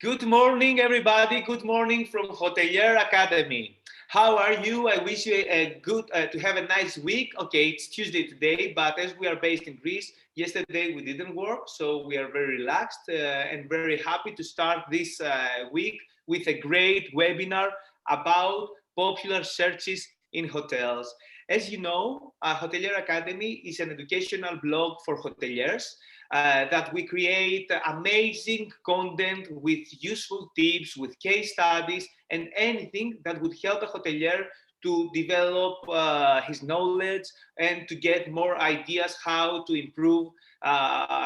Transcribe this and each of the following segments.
Good morning, everybody. Good morning from Hotelier Academy. How are you? I wish you a good to have a nice week. Okay, it's Tuesday today, but as we are based in Greece, yesterday we didn't work, so we are very relaxed and very happy to start this week with a great webinar about popular searches in hotels. As you know, Hotelier Academy is an educational blog for hoteliers that we create amazing content with useful tips, with case studies, and anything that would help a hotelier to develop his knowledge and to get more ideas how to improve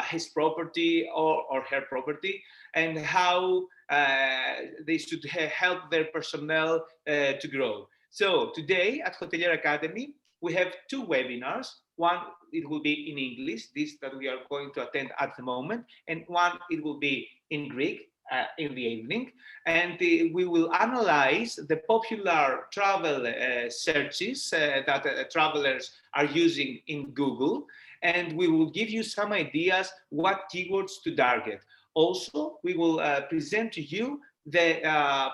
his property or her property, and how they should help their personnel to grow. So today at Hotelier Academy, we have two webinars. One, it will be in English, this that we are going to attend at the moment, and one, it will be in Greek in the evening. And we will analyze the popular travel searches that travelers are using in Google, and we will give you some ideas what keywords to target. Also, we will present to you the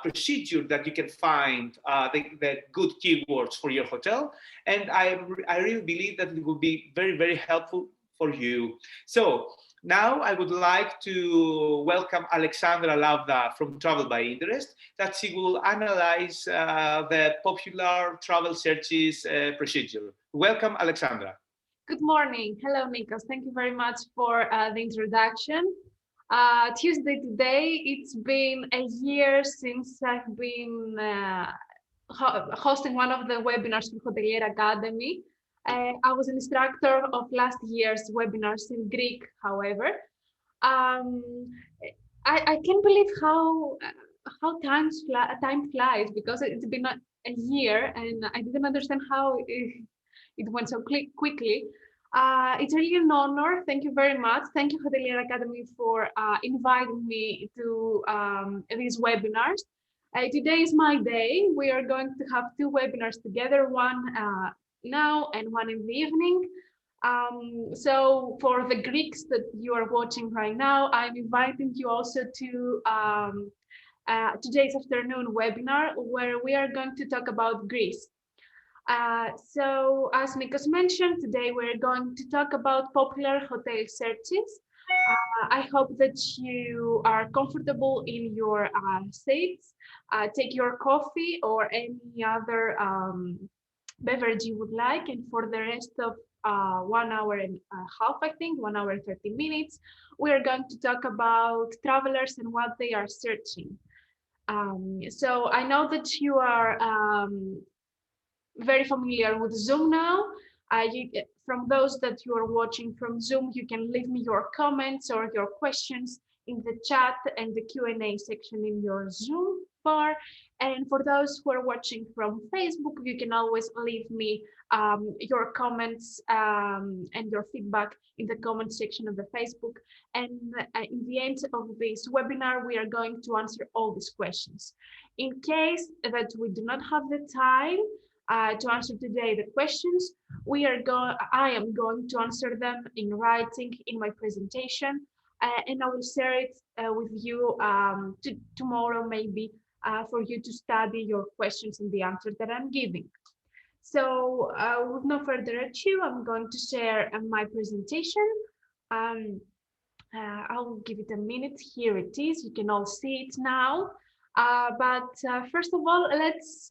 procedure that you can find the good keywords for your hotel, and I really believe that it will be very, very helpful for you. So now I would like to welcome Alexandra Lavda from Travel by Interest, that she will analyze the popular travel searches procedure. Welcome, Alexandra. Good morning. Hello, Nikos. Thank you very much for the introduction. Tuesday today, it's been a year since I've been hosting one of the webinars for Hotelier Academy. I was an instructor of last year's webinars in Greek, however. I can't believe how time flies, because it's been a year and I didn't understand how it went so quickly. It's really an honor. Thank you very much. Thank you, Hotelier Academy, for inviting me to these webinars. Today is my day. We are going to have two webinars together, one now and one in the evening. So for the Greeks that you are watching right now, I'm inviting you also to today's afternoon webinar, where we are going to talk about Greece. So as Nikos mentioned, today we're going to talk about popular hotel searches. I hope that you are comfortable in your seats. Take your coffee or any other beverage you would like, and for the rest of 1 hour and a half, I think 1 hour and 30 minutes, we are going to talk about travelers and what they are searching. So I know that you are very familiar with Zoom now. From those that you are watching from Zoom, you can leave me your comments or your questions in the chat and the Q&A section in your Zoom bar. And for those who are watching from Facebook, you can always leave me your comments and your feedback in the comment section of the Facebook. And in the end of this webinar, we are going to answer all these questions. In case that we do not have the time to answer today the questions, I am going to answer them in writing in my presentation, and I will share it with you tomorrow, maybe, for you to study your questions and the answer that I'm giving. So with no further ado, I'm going to share my presentation. I'll give it a minute. Here it is. You can all see it now. But first of all, let's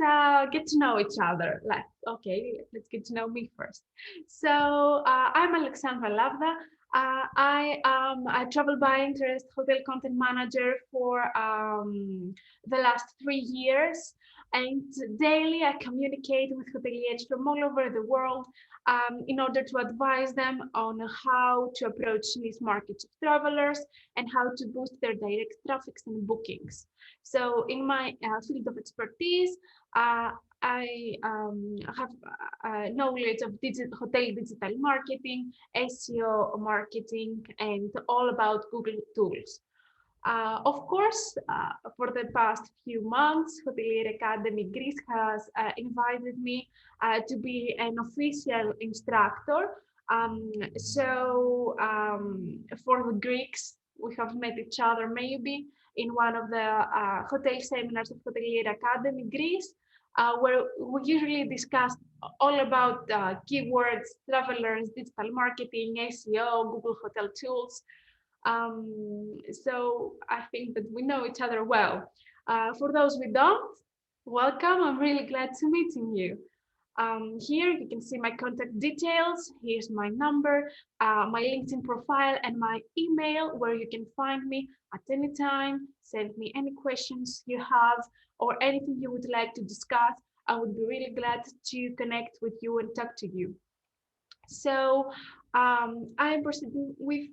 get to know each other. Let's get to know me first. So I'm Alexandra Lavda. I am a travel by interest hotel content manager for the last 3 years. And daily I communicate with hoteliers from all over the world in order to advise them on how to approach niche markets of travelers and how to boost their direct traffics and bookings. So in my field of expertise, I have knowledge of hotel digital marketing, SEO marketing, and all about Google tools. Of course, for the past few months, Hotelier Academy Greece has invited me to be an official instructor. For the Greeks, we have met each other maybe, in one of the hotel seminars of Hotelier Academy Greece, where we usually discuss all about keywords, travelers, digital marketing, SEO, Google Hotel Tools. So I think that we know each other well. For those we don't, welcome. I'm really glad to meeting you. Here you can see my contact details. Here's my number, my LinkedIn profile, and my email, where you can find me at any time. Send me any questions you have or anything you would like to discuss. I would be really glad to connect with you and talk to you. So I'm proceeding with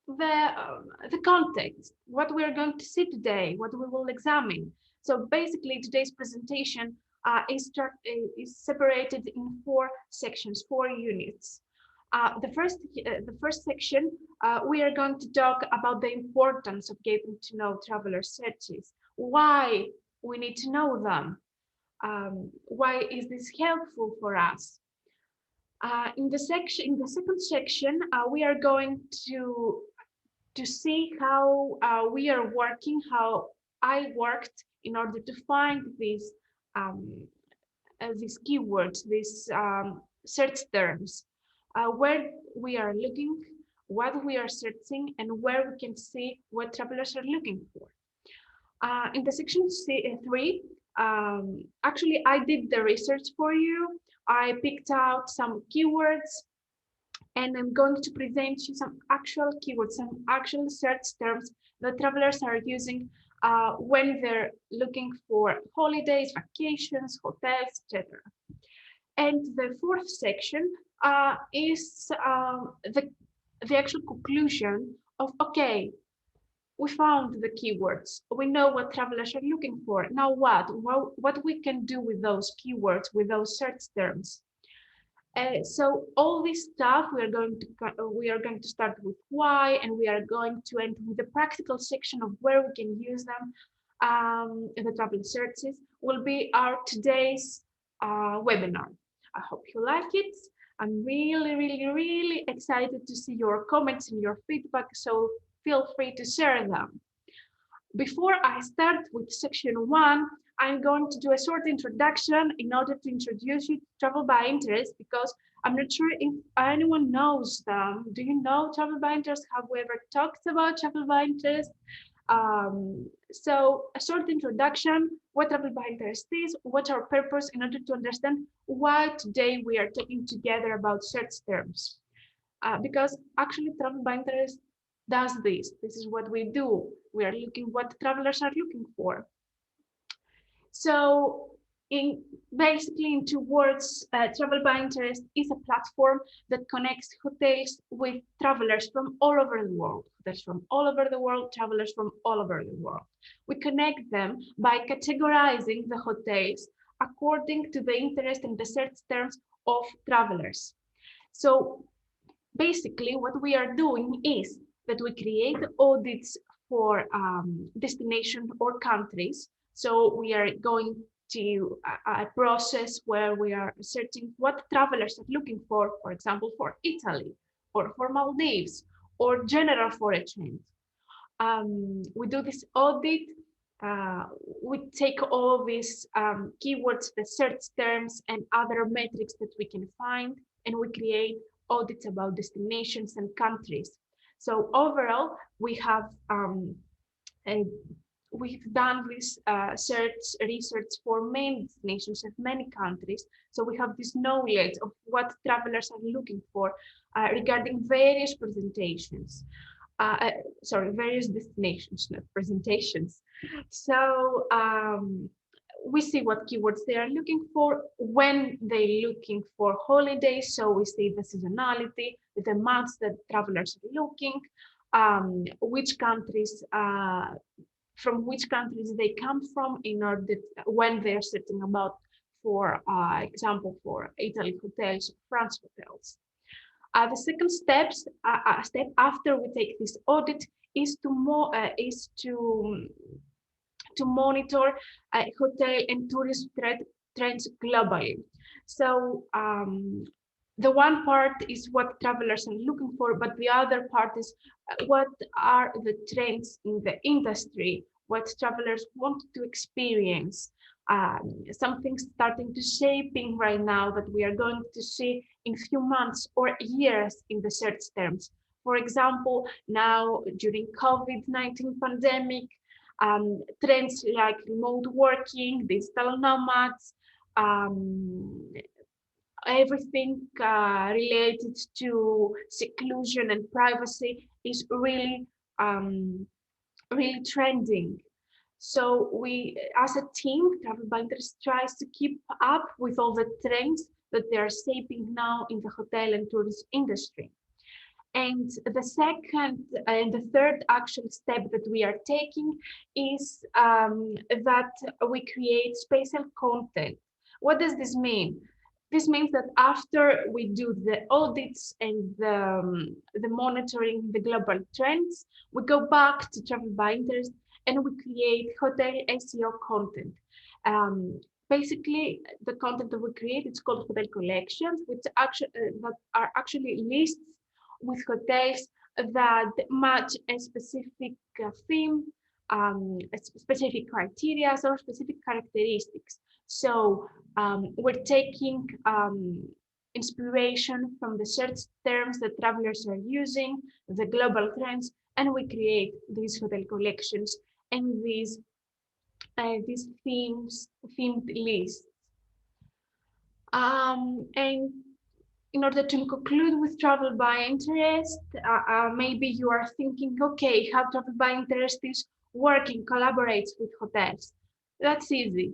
the context, what we are going to see today, what we will examine. So basically, today's presentation is separated in 4 sections, 4 units. The first section, we are going to talk about the importance of getting to know traveler searches, why we need to know them, why is this helpful for us. In the second section, we are going to see how we are working, how I worked in order to find these keywords, these search terms, where we are looking, what we are searching, and where we can see what travelers are looking for. In the section 3, actually, I did the research for you. I picked out some keywords, and I'm going to present you some actual keywords, some actual search terms that travelers are using when they're looking for holidays, vacations, hotels, etc. And the 4th section is the actual conclusion of, okay, we found the keywords. We know what travelers are looking for. Now what? Well, what we can do with those keywords, with those search terms. So all this stuff we are going to start with why, and we are going to end with the practical section of where we can use them. The travel searches will be our today's webinar. I hope you like it. I'm really excited to see your comments and your feedback, so feel free to share them. Before I start with section 1, I'm going to do a short introduction in order to introduce you to travel by interest, because I'm not sure if anyone knows them. Do you know travel by interest? Have we ever talked about travel by interest? So a short introduction, what travel by interest is, what's our purpose, in order to understand why today we are talking together about search terms. Because actually travel by interest does this. This is what we do. We are looking what travelers are looking for. So basically in 2 words, Travel by Interest is a platform that connects hotels with travelers from all over the world. Hotels from all over the world, travelers from all over the world. We connect them by categorizing the hotels according to the interest and the search terms of travelers. So basically what we are doing is that we create audits for destinations or countries. So we are going to a process where we are searching what travelers are looking for example, for Italy, or for Maldives, or general for a trend. We do this audit. We take all these keywords, the search terms, and other metrics that we can find, and we create audits about destinations and countries. So overall, we have we've done this research for many destinations and many countries. So we have this knowledge of what travelers are looking for regarding various presentations. Various destinations, not presentations. So we see what keywords they are looking for, when they're looking for holidays. So we see the seasonality, the months that travelers are looking, which countries, from which countries they come from, in order when they're searching about, for example, for Italy hotels, France hotels. The second step after we take this audit is to monitor hotel and tourism trends globally. So the one part is what travelers are looking for, but the other part is what are the trends in the industry, what travelers want to experience. Something starting to shaping right now that we are going to see in few months or years in the search terms. For example, now during COVID-19 pandemic, trends like remote working, digital nomads, everything related to seclusion and privacy is really really trending. So we, as a team, Travel by Interest tries to keep up with all the trends that they are shaping now in the hotel and tourism industry. And the second and the third actual step that we are taking is that we create special content. What does this mean? This means that after we do the audits and the monitoring the global trends, we go back to Travel by Interest and we create hotel SEO content. Basically, the content that we create, it's called hotel collections, which actually that are actually lists with hotels that match a specific theme, specific criteria or specific characteristics. So we're taking inspiration from the search terms that travelers are using, the global trends, and we create these hotel collections and these themed lists. And in order to conclude with Travel by Interest, maybe you are thinking, okay, how Travel by Interest is working, collaborates with hotels. That's easy.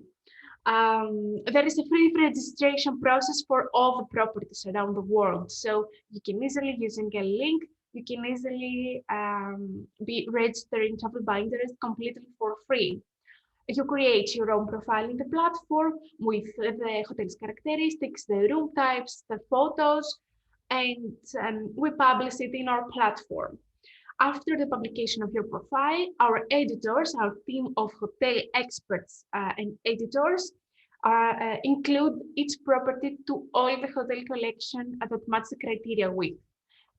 There is a free registration process for all the properties around the world. So you can easily, using a link, you can easily be registered in Travel by Interest completely for free. You create your own profile in the platform with the hotel's characteristics, the room types, the photos, and we publish it in our platform. After the publication of your profile, our editors, our team of hotel experts and editors, include each property to all the hotel collection that match the criteria with.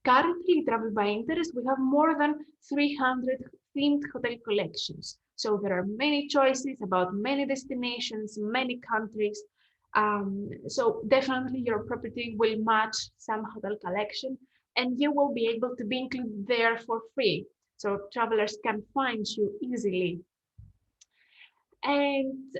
Currently, Travel by Interest, we have more than 300 themed hotel collections. So there are many choices about many destinations, many countries. So definitely your property will match some hotel collection and you will be able to be included there for free. So travelers can find you easily. And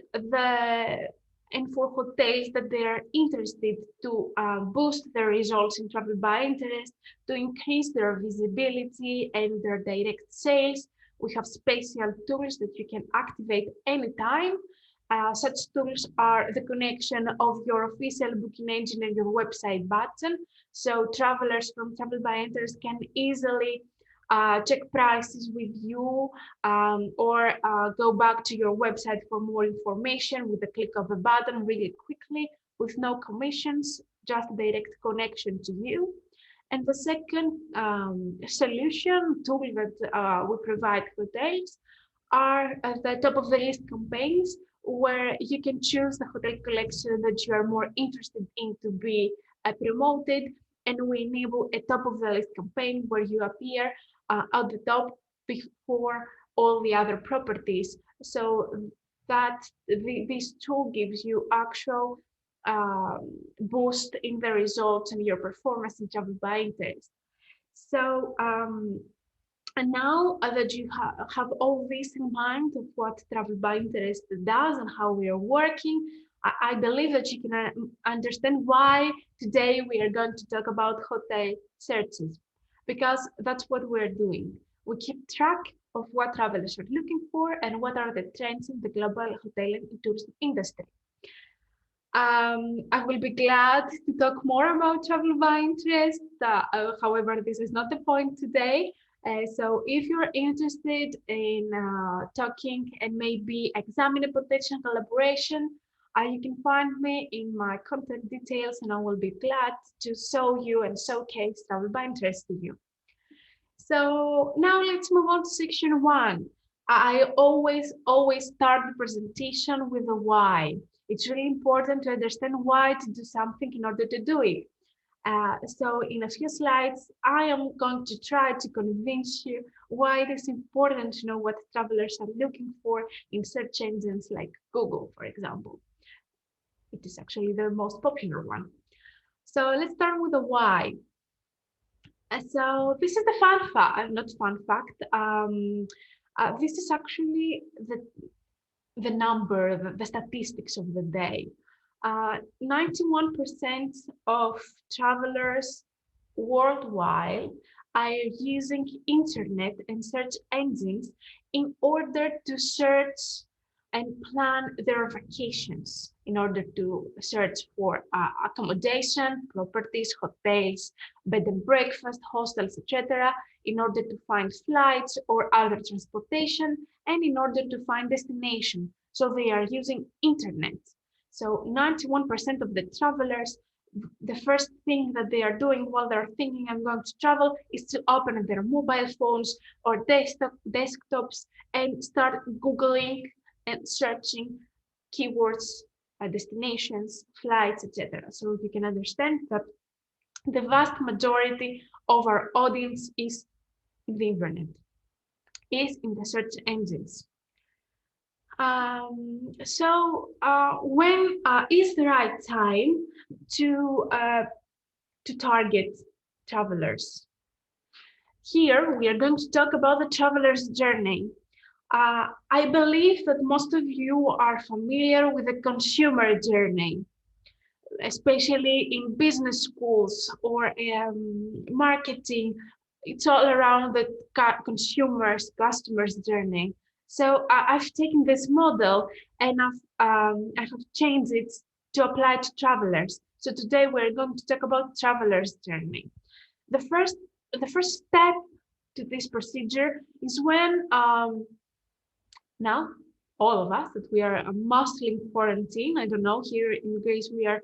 for hotels that they are interested to boost their results in Travel by Interest, to increase their visibility and their direct sales, we have special tools that you can activate anytime. Such tools are the connection of your official booking engine and your website button. So travelers from Travel by Interest can easily check prices with you or go back to your website for more information with the click of a button really quickly with no commissions, just direct connection to you. And the second solution tool that we provide hotels are the top of the list campaigns where you can choose the hotel collection that you are more interested in to be promoted, and we enable a top of the list campaign where you appear at the top before all the other properties, so that this tool gives you actual boost in the results and your performance in Travel by Interest. So and now that you have all this in mind of what Travel by Interest does and how we are working, I believe that you can understand why today we are going to talk about hotel searches, because that's what we're doing. We keep track of what travelers are looking for and what are the trends in the global hotel and tourism industry. I will be glad to talk more about Travel by Interest. However, this is not the point today. So if you're interested in talking and maybe examine a potential collaboration, you can find me in my contact details and I will be glad to show you and showcase Travel by Interest to you. So now let's move on to section 1. I always start the presentation with the why. It's really important to understand why to do something in order to do it. So in a few slides, I am going to try to convince you why it is important to know what travelers are looking for in search engines like Google, for example. It is actually the most popular one. So let's start with the why. So this is the fun fact, not fun fact. This is actually the number, the statistics of the day. 91% of travelers worldwide are using internet and search engines in order to search and plan their vacations, in order to search for accommodation, properties, hotels, bed and breakfast, hostels, etc., in order to find flights or other transportation, and in order to find destination. So they are using internet. So 91% of the travelers, the first thing that they are doing while they're thinking I'm going to travel is to open their mobile phones or desktops and start Googling and searching keywords, destinations, flights, etc. So you can understand that the vast majority of our audience is in the internet, is in the search engines. When is the right time to target travelers? Here we are going to talk about the traveler's journey. I believe that most of you are familiar with the consumer journey, especially in business schools or marketing. It's all around the customer's journey. So I've taken this model and I have changed it to apply to travelers. So today we're going to talk about traveler's journey. The first step to this procedure is when now all of us that we are mostly in quarantine. I don't know, here in Greece we are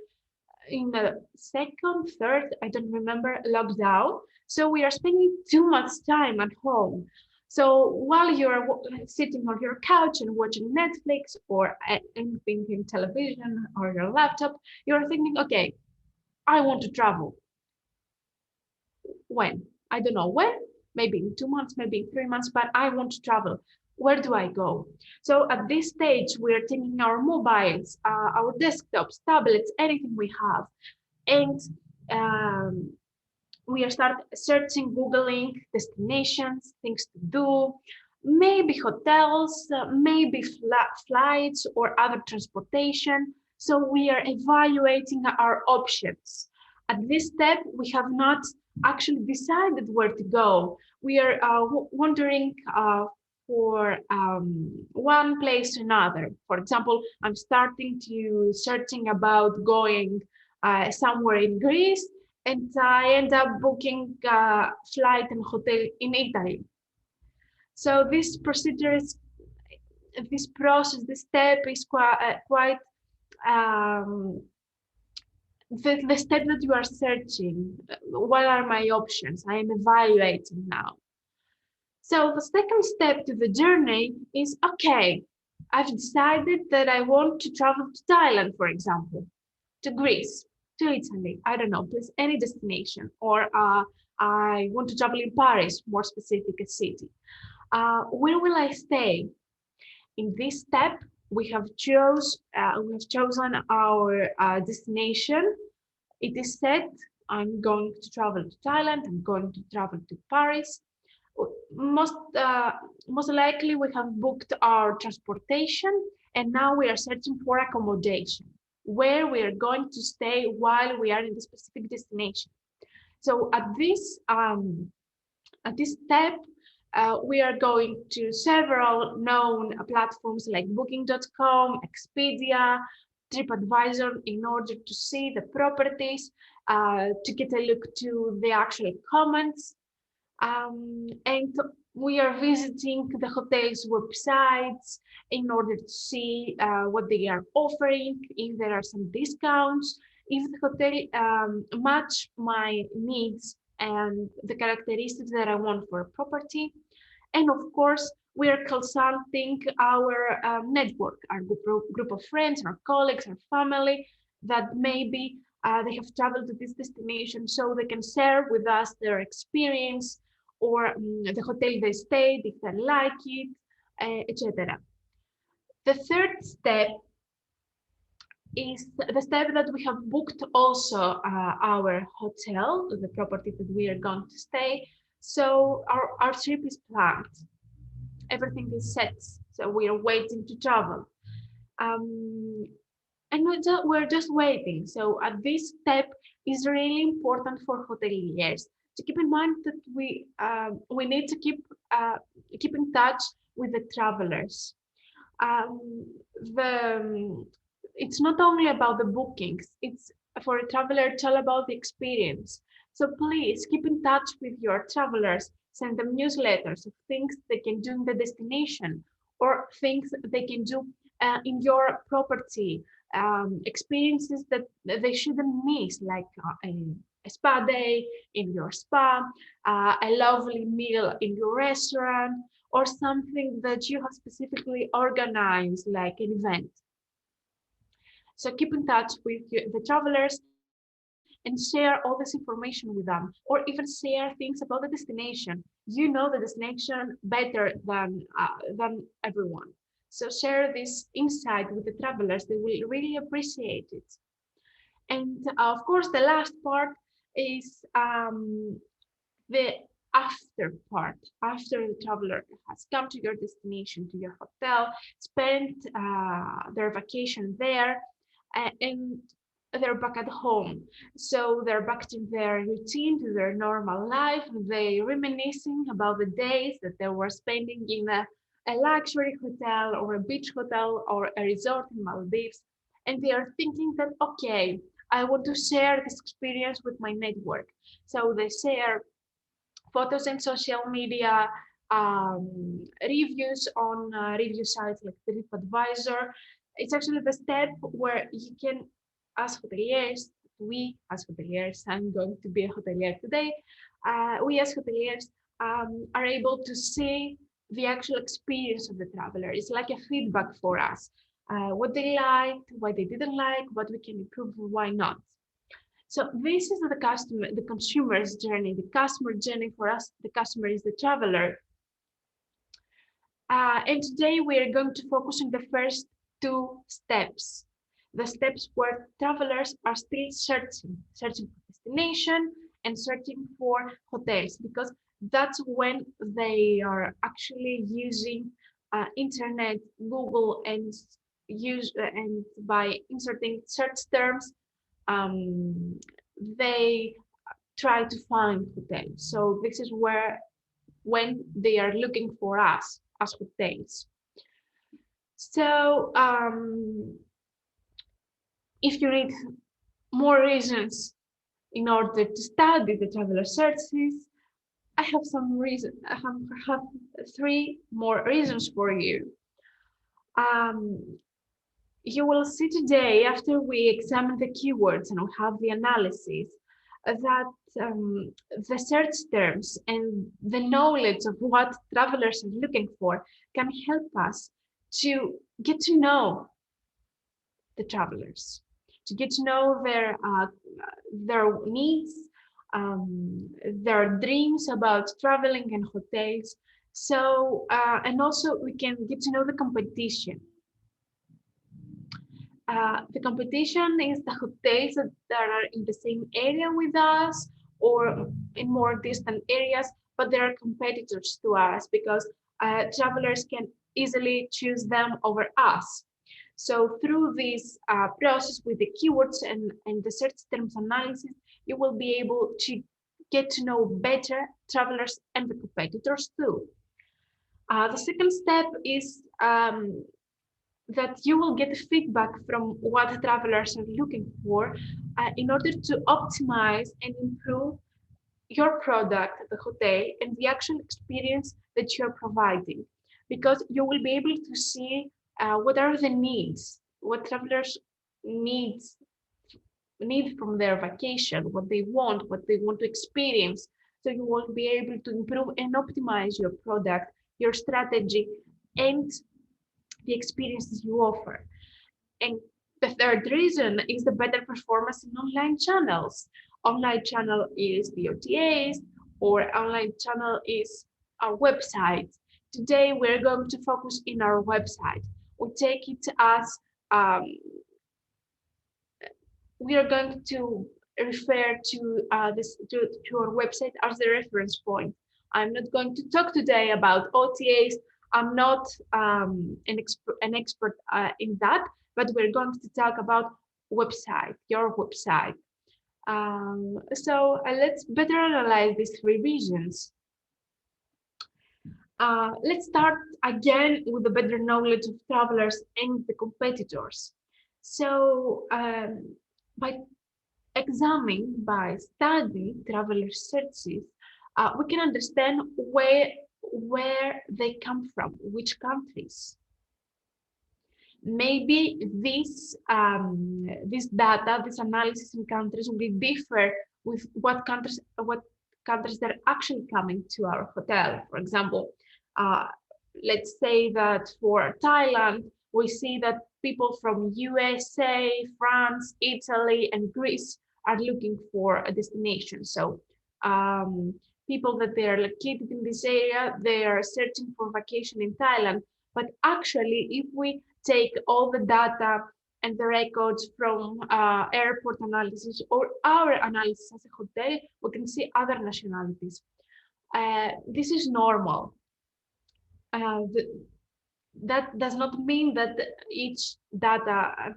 in the second, third, I don't remember, lockdown. So we are spending too much time at home. So while you're sitting on your couch and watching Netflix or anything in television or your laptop, you're thinking, okay, I want to travel. When? I don't know when, maybe in 2 months, maybe in 3 months, but I want to travel. Where do I go? So at this stage, we're taking our mobiles, our desktops, tablets, anything we have, and we are start searching, Googling destinations, things to do, maybe hotels, maybe flights or other transportation. So we are evaluating our options. At this step, we have not actually decided where to go. We are wondering for one place to another. For example, I'm starting to searching about going somewhere in Greece, and I end up booking a flight and hotel in Italy. So this procedure is, this process, this step is quite the step that you are searching. What are my options? I am evaluating now. So the second step to the journey is, okay, I've decided that I want to travel to Thailand, for example, to Greece, to Italy, I don't know, please, any destination, or I want to travel in Paris, more specific, a city. Where will I stay? In this step, we have chosen our destination. It is set, I'm going to travel to Thailand, I'm going to travel to Paris. Most likely we have booked our transportation, and now we are searching for accommodation, where we are going to stay while we are in the specific destination. So at this step, we are going to several known platforms like Booking.com, Expedia, TripAdvisor in order to see the properties, to get a look to the actual comments. And we are visiting the hotel's websites in order to see what they are offering, if there are some discounts, if the hotel match my needs and the characteristics that I want for a property. And of course, we are consulting our network, our group of friends, our colleagues, our family that maybe they have traveled to this destination, so they can share with us their experience or the hotel they stayed, if they like it, etc. The third step is the step that we have booked also our hotel, the property that we are going to stay. So our trip is planned. Everything is set. So we are waiting to travel. And we're just waiting. So this step is really important for hoteliers to keep in mind that we need to keep in touch with the travelers. It's not only about the bookings, it's for a traveler, it's all about the experience. So please keep in touch with your travelers, send them newsletters of things they can do in the destination or things they can do in your property, experiences that they shouldn't miss, like a spa day in your spa, a lovely meal in your restaurant, or something that you have specifically organized, like an event. So keep in touch with the travelers and share all this information with them, or even share things about the destination. You know the destination better than everyone. So share this insight with the travelers. They will really appreciate it. And of course, the last part is the after part. After the traveler has come to your destination, to your hotel, spent their vacation there, and they're back at home. So they're back to their routine, to their normal life. They reminiscing about the days that they were spending in a luxury hotel or a beach hotel or a resort in Maldives. And they are thinking that, okay, I want to share this experience with my network. So they share photos in social media, reviews on review sites like TripAdvisor. It's actually the step where you can, as hoteliers, as hoteliers, I'm going to be a hotelier today, we as hoteliers are able to see the actual experience of the traveler. It's like a feedback for us, what they liked, what they didn't like, what we can improve, why not. So this is the consumer's journey, the customer journey. For us, the customer is the traveler. And today we are going to focus on the first two steps. The steps where travelers are still searching for destination and searching for hotels, because that's when they are actually using internet, Google, and by inserting search terms, they try to find hotels. So this is when they are looking for us as hotels. So if you need more reasons in order to study the traveler searches, I have some reason. I have 3 more reasons for you. You will see today, after we examine the keywords and we have the analysis, that the search terms and the knowledge of what travelers are looking for can help us to get to know the travelers, to get to know their needs, their dreams about traveling and hotels. So, and also we can get to know the competition. The competition is the hotels that are in the same area with us or in more distant areas, but they are competitors to us because travelers can easily choose them over us. So through this process with the keywords and the search terms analysis, you will be able to get to know better travelers and the competitors too. The second step is that you will get feedback from what travelers are looking for in order to optimize and improve your product at the hotel and the actual experience that you're providing, because you will be able to see what are the needs, what travelers need from their vacation, what they want to experience. So you will be able to improve and optimize your product, your strategy, and the experiences you offer. And The third reason is the better performance in online channels. Online channel is the OTAs, or online channel is our website. Today, we're going to focus in our website. We take it as, we are going to refer to to our website as the reference point. I'm not going to talk today about OTAs. I'm not an expert in that, but we're going to talk about website, your website. So let's better analyze these three visions. Let's start again with the better knowledge of travelers and the competitors. So by examining, by studying traveler searches, we can understand where they come from, which countries. Maybe this data, this analysis in countries will differ with what countries they're actually coming to our hotel. For example, let's say that for Thailand, we see that people from USA, France, Italy, and Greece are looking for a destination. So people that they are located in this area, they are searching for vacation in Thailand. But actually, if we take all the data and the records from airport analysis or our analysis as a hotel, we can see other nationalities. This is normal. That does not mean that each data,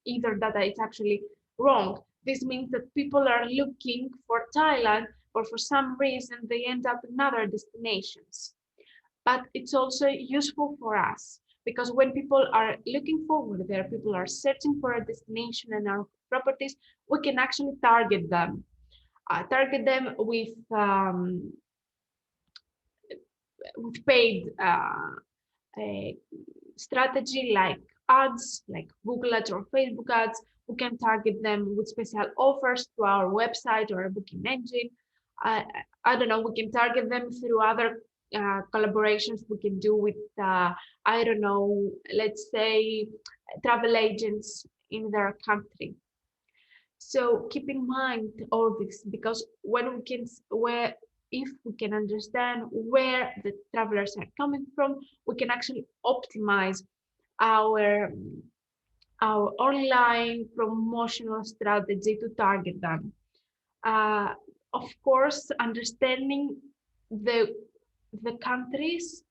either data is actually wrong. This means that people are looking for Thailand, or for some reason they end up in other destinations. But it's also useful for us, because when people are looking forward there, people are searching for a destination and our properties, we can actually target them. With paid strategy like ads, like Google ads or Facebook ads. We can target them with special offers to our website or a booking engine. I don't know, we can target them through other collaborations we can do with, I don't know, let's say travel agents in their country. So keep in mind all this, because if we can understand where the travelers are coming from, we can actually optimize our online promotional strategy to target them. Of course, understanding the countries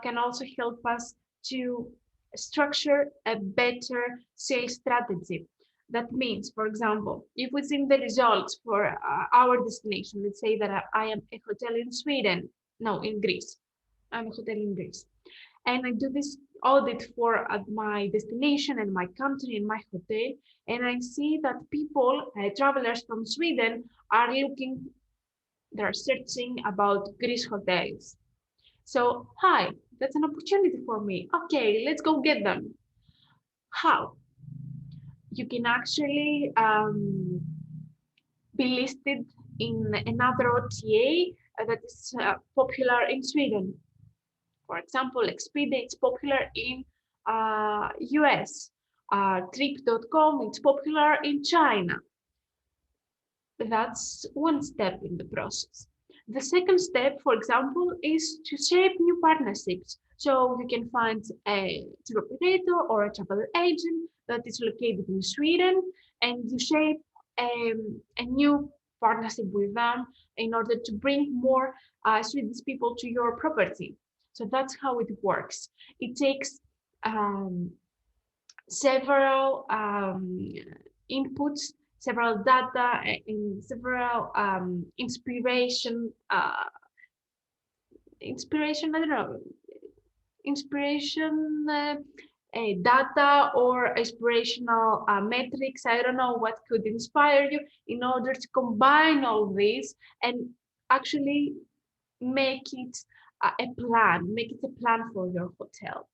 can also help us to structure a better sales strategy. That means, for example, if we see the results for our destination, let's say that I am a hotel in Sweden, no, in Greece. I'm a hotel in Greece. And I do this audit for my destination and my country and my hotel. And I see that people, travelers from Sweden, are looking, they're searching about Greece hotels. So, hi, that's an opportunity for me. Okay, let's go get them. How? You can actually be listed in another OTA that is popular in Sweden. For example, Expedia, it's popular in US. Trip.com, it's popular in China. That's one step in the process. The second step, for example, is to shape new partnerships. So you can find a tour operator or a travel agent that is located in Sweden, and you shape a new partnership with them in order to bring more Swedish people to your property. So that's how it works. It takes several inputs, several data, and several inspiration, I don't know, inspiration data or inspirational metrics. I don't know what could inspire you in order to combine all this and actually make it a plan for your hotel.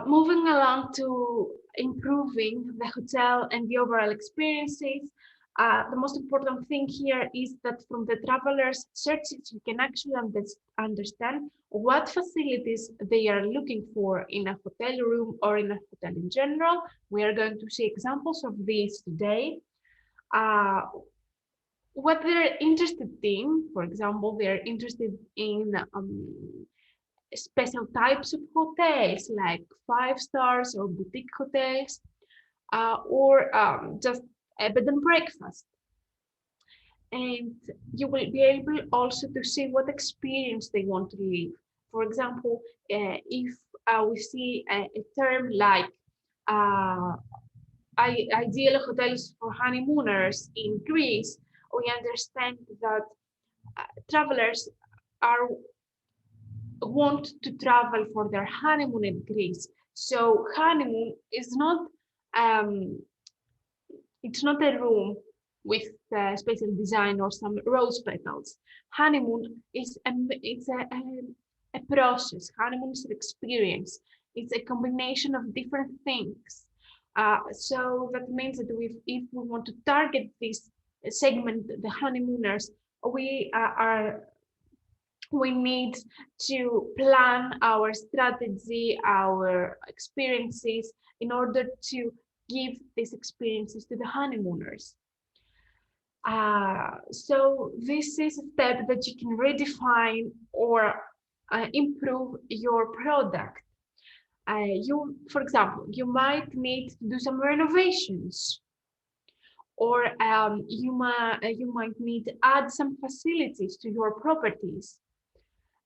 Moving along to improving the hotel and the overall experiences, The most important thing here is that from the travelers' searches, you can actually understand what facilities they are looking for in a hotel room or in a hotel in general. We are going to see examples of these today. What they're interested in, for example, they're interested in special types of hotels like 5 stars or boutique hotels, or just a bed and breakfast. And you will be able also to see what experience they want to live. For example, if we see a term like ideal hotels for honeymooners in Greece, we understand that travelers want to travel for their honeymoon in Greece. So honeymoon is not it's not a room with special design or some rose petals. Honeymoon is a process. Honeymoon is an experience. It's a combination of different things. So that means that if we want to target this segment, the honeymooners, we need to plan our strategy, our experiences in order to give these experiences to the honeymooners. So this is a step that you can redefine or improve your product. For example, you might need to do some renovations, or you might need to add some facilities to your properties.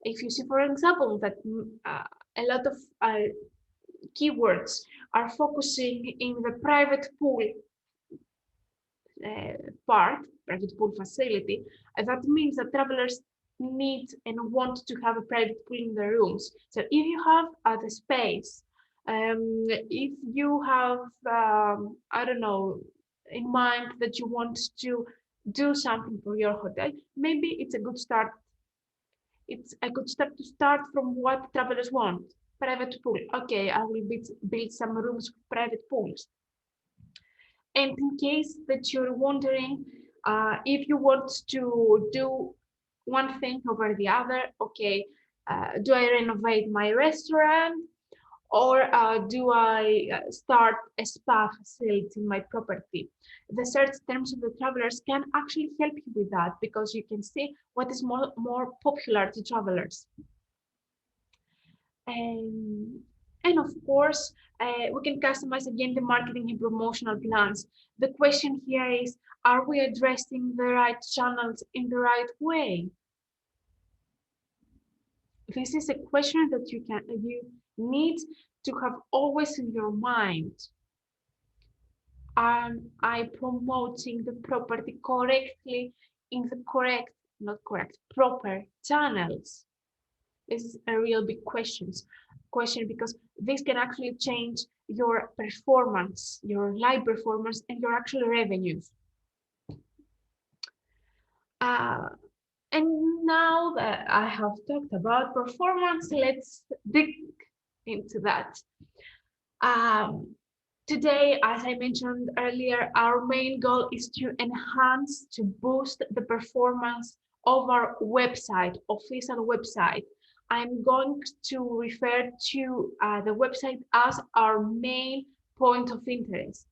If you see, for example, that a lot of keywords are focusing in the private pool private pool facility, that means that travelers need and want to have a private pool in their rooms. So if you have the space, if you have, I don't know, in mind that you want to do something for your hotel, maybe it's a good start. It's a good step to start from what travelers want. Private pool. Okay, I will build some rooms for private pools. And in case that you're wondering if you want to do one thing over the other, okay, do I renovate my restaurant, or do I start a spa facility in my property? The search terms of the travelers can actually help you with that, because you can see what is more popular to travelers. And of course, we can customize again the marketing and promotional plans. The question here is, are we addressing the right channels in the right way? This is a question that you need to have always in your mind. Am I promoting the property correctly in the proper channels? This is a real big question, because this can actually change your performance, your live performance, and your actual revenues. And now that I have talked about performance, let's dig into that. Today, as I mentioned earlier, our main goal is to enhance, to boost the performance of our website, official website. I'm going to refer to the website as our main point of interest.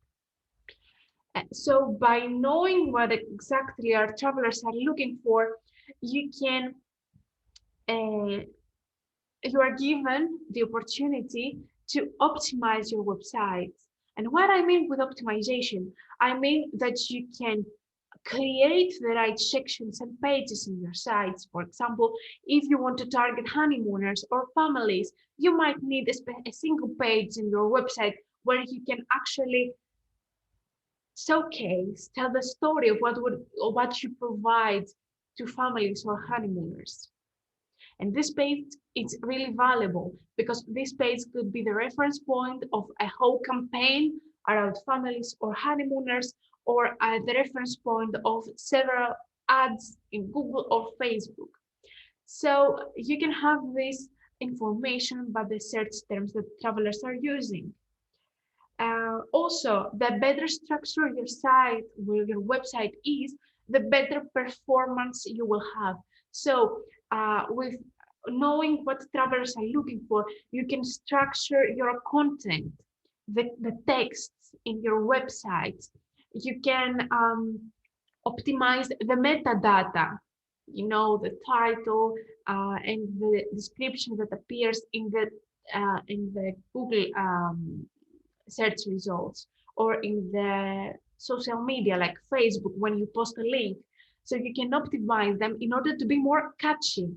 So by knowing what exactly our travelers are looking for, you are given the opportunity to optimize your website. And what I mean with optimization, I mean that you can create the right sections and pages in your sites. For example, if you want to target honeymooners or families, you might need a single page in your website where you can actually showcase, tell the story of what you provide to families or honeymooners. And this page is really valuable, because this page could be the reference point of a whole campaign around families or honeymooners, or the reference point of several ads in Google or Facebook. So you can have this information about the search terms that travelers are using. Also, the better structure your site, where your website is, the better performance you will have. So with knowing what travelers are looking for, you can structure your content, the texts in your website. You can optimize the metadata, you know, the title and the description that appears in the Google search results, or in the social media like Facebook when you post a link. So you can optimize them in order to be more catchy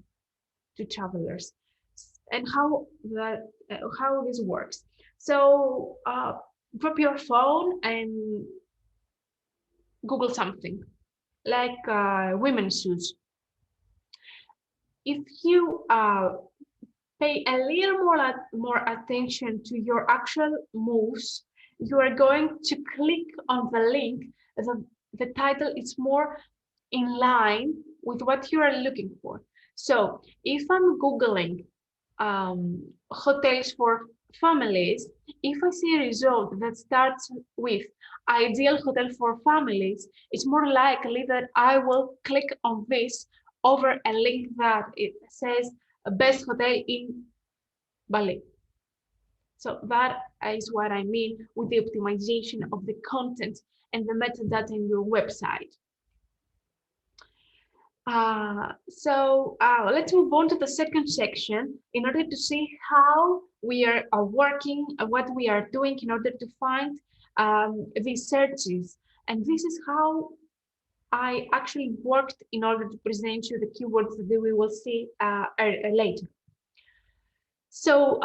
to travelers. And how this works. So drop your phone and Google something like women's shoes. If you pay a little more attention to your actual moves, you are going to click on the link. The title is more in line with what you are looking for. So if I'm Googling hotels for families, if I see a result that starts with ideal hotel for families, it's more likely that I will click on this over a link that it says best hotel in Bali. So that is what I mean with the optimization of the content and the metadata in your website. Let's move on to the second section in order to see how we are working, what we are doing in order to find these searches. And this is how I actually worked in order to present you the keywords that we will see later. So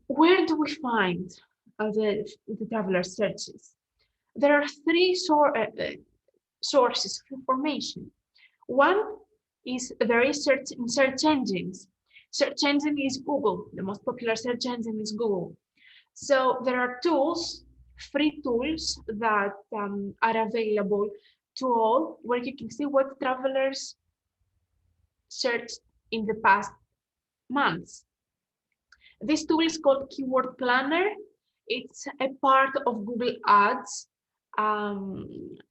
where do we find the traveler searches? There are three sources of information. One is the research in search engines. Search engine is Google. The most popular search engine is Google. So there are tools, free tools that are available to all, where you can see what travelers searched in the past months. This tool is called Keyword Planner. It's a part of Google Ads.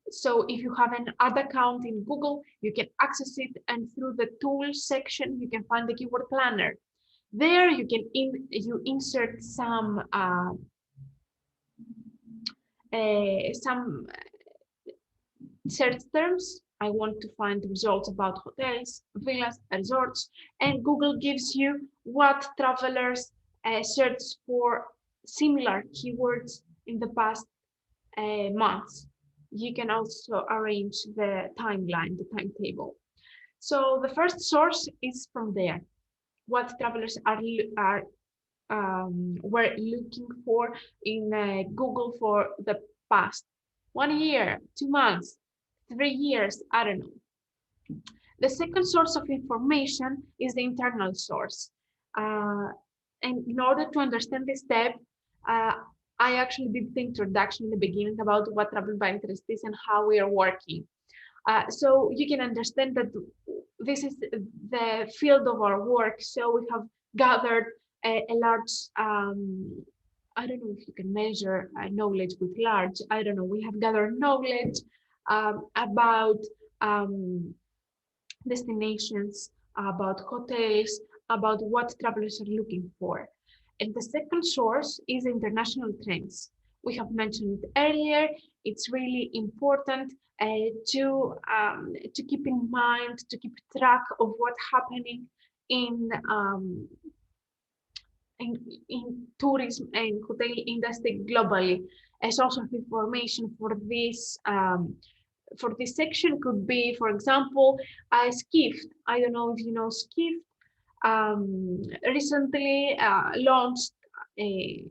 So if you have an ad account in Google, you can access it, and through the tools section, you can find the Keyword Planner. There you can insert some search terms. I want to find results about hotels, villas, resorts, and Google gives you what travelers search for similar keywords in the past months. You can also arrange the timeline, the timetable. So the first source is from there, what travelers were looking for in Google for the past 1 year, 2 months, 3 years, I don't know. The second source of information is the internal source. And in order to understand this step, I actually did the introduction in the beginning about what travel by interest is and how we are working. So you can understand that this is the field of our work. So we have gathered a large, I don't know if you can measure knowledge with large, I don't know. We have gathered knowledge about destinations, about hotels, about what travelers are looking for. And the second source is international trends. We have mentioned it earlier. It's really important to keep in mind, to keep track of what's happening in tourism and hotel industry globally. A source of information for this section could be, for example, Skift. I don't know if you know Skift. Recently launched a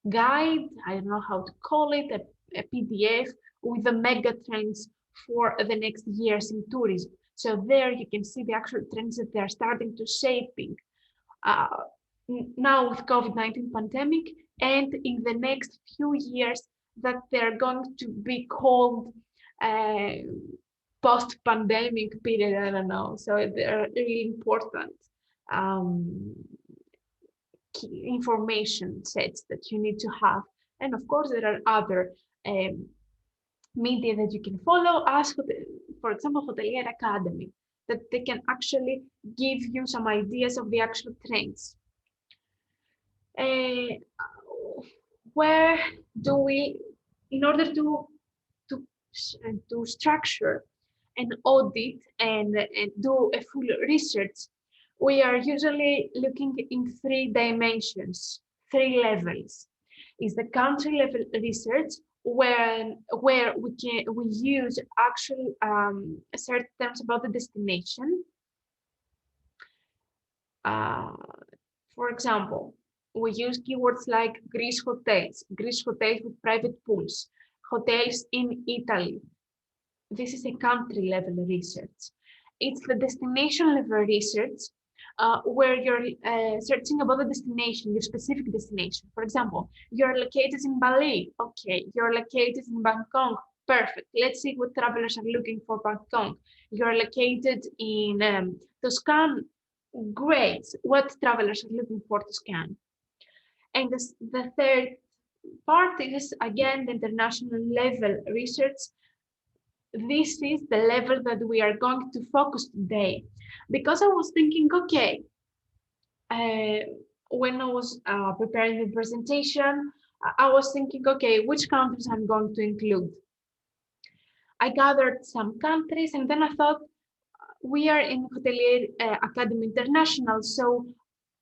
guide, I don't know how to call it, a PDF with the mega trends for the next years in tourism. So there you can see the actual trends that they are starting to shaping now with COVID-19 pandemic, and in the next few years that they're going to be called post-pandemic period, I don't know. So they're really important information sets that you need to have And of course, there are other media that you can follow, as for example, Hotelier Academy, that they can actually give you some ideas of the actual trends. Where do we, in order to structure an audit and do a full research, we are usually looking in 3 dimensions, 3 levels. Is the country level research, where we use actual search terms about the destination. For example, we use keywords like Greece hotels with private pools, hotels in Italy. This is a country level research. It's the destination level research, where you're searching about the destination, your specific destination. For example, you're located in Bali. Okay, you're located in Bangkok. Perfect. Let's see what travelers are looking for Bangkok. You're located in Toscan. Great. What travelers are looking for Toscan? And the third part is, again, the international level research. This is the level that we are going to focus today, because I was thinking, okay, when I was preparing the presentation, I was thinking, okay, which countries I'm going to include. I gathered some countries, and then I thought, we are in Hotelier Academy International, so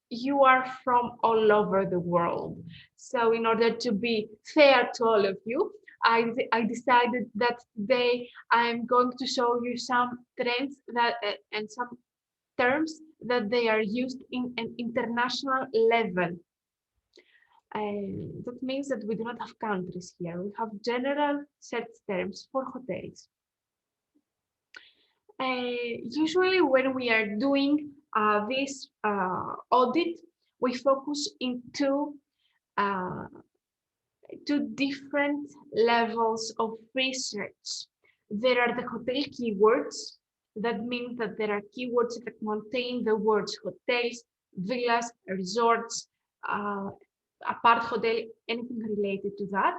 you are from all over the world. So in order to be fair to all of you, I decided that today I'm going to show you some trends that and some terms that they are used in an international level. That means that we do not have countries here. We have general search terms for hotels. Usually when we are doing this audit, we focus in two different levels of research. There are the hotel keywords. That means that there are keywords that contain the words hotels, villas, resorts, apart hotel, anything related to that.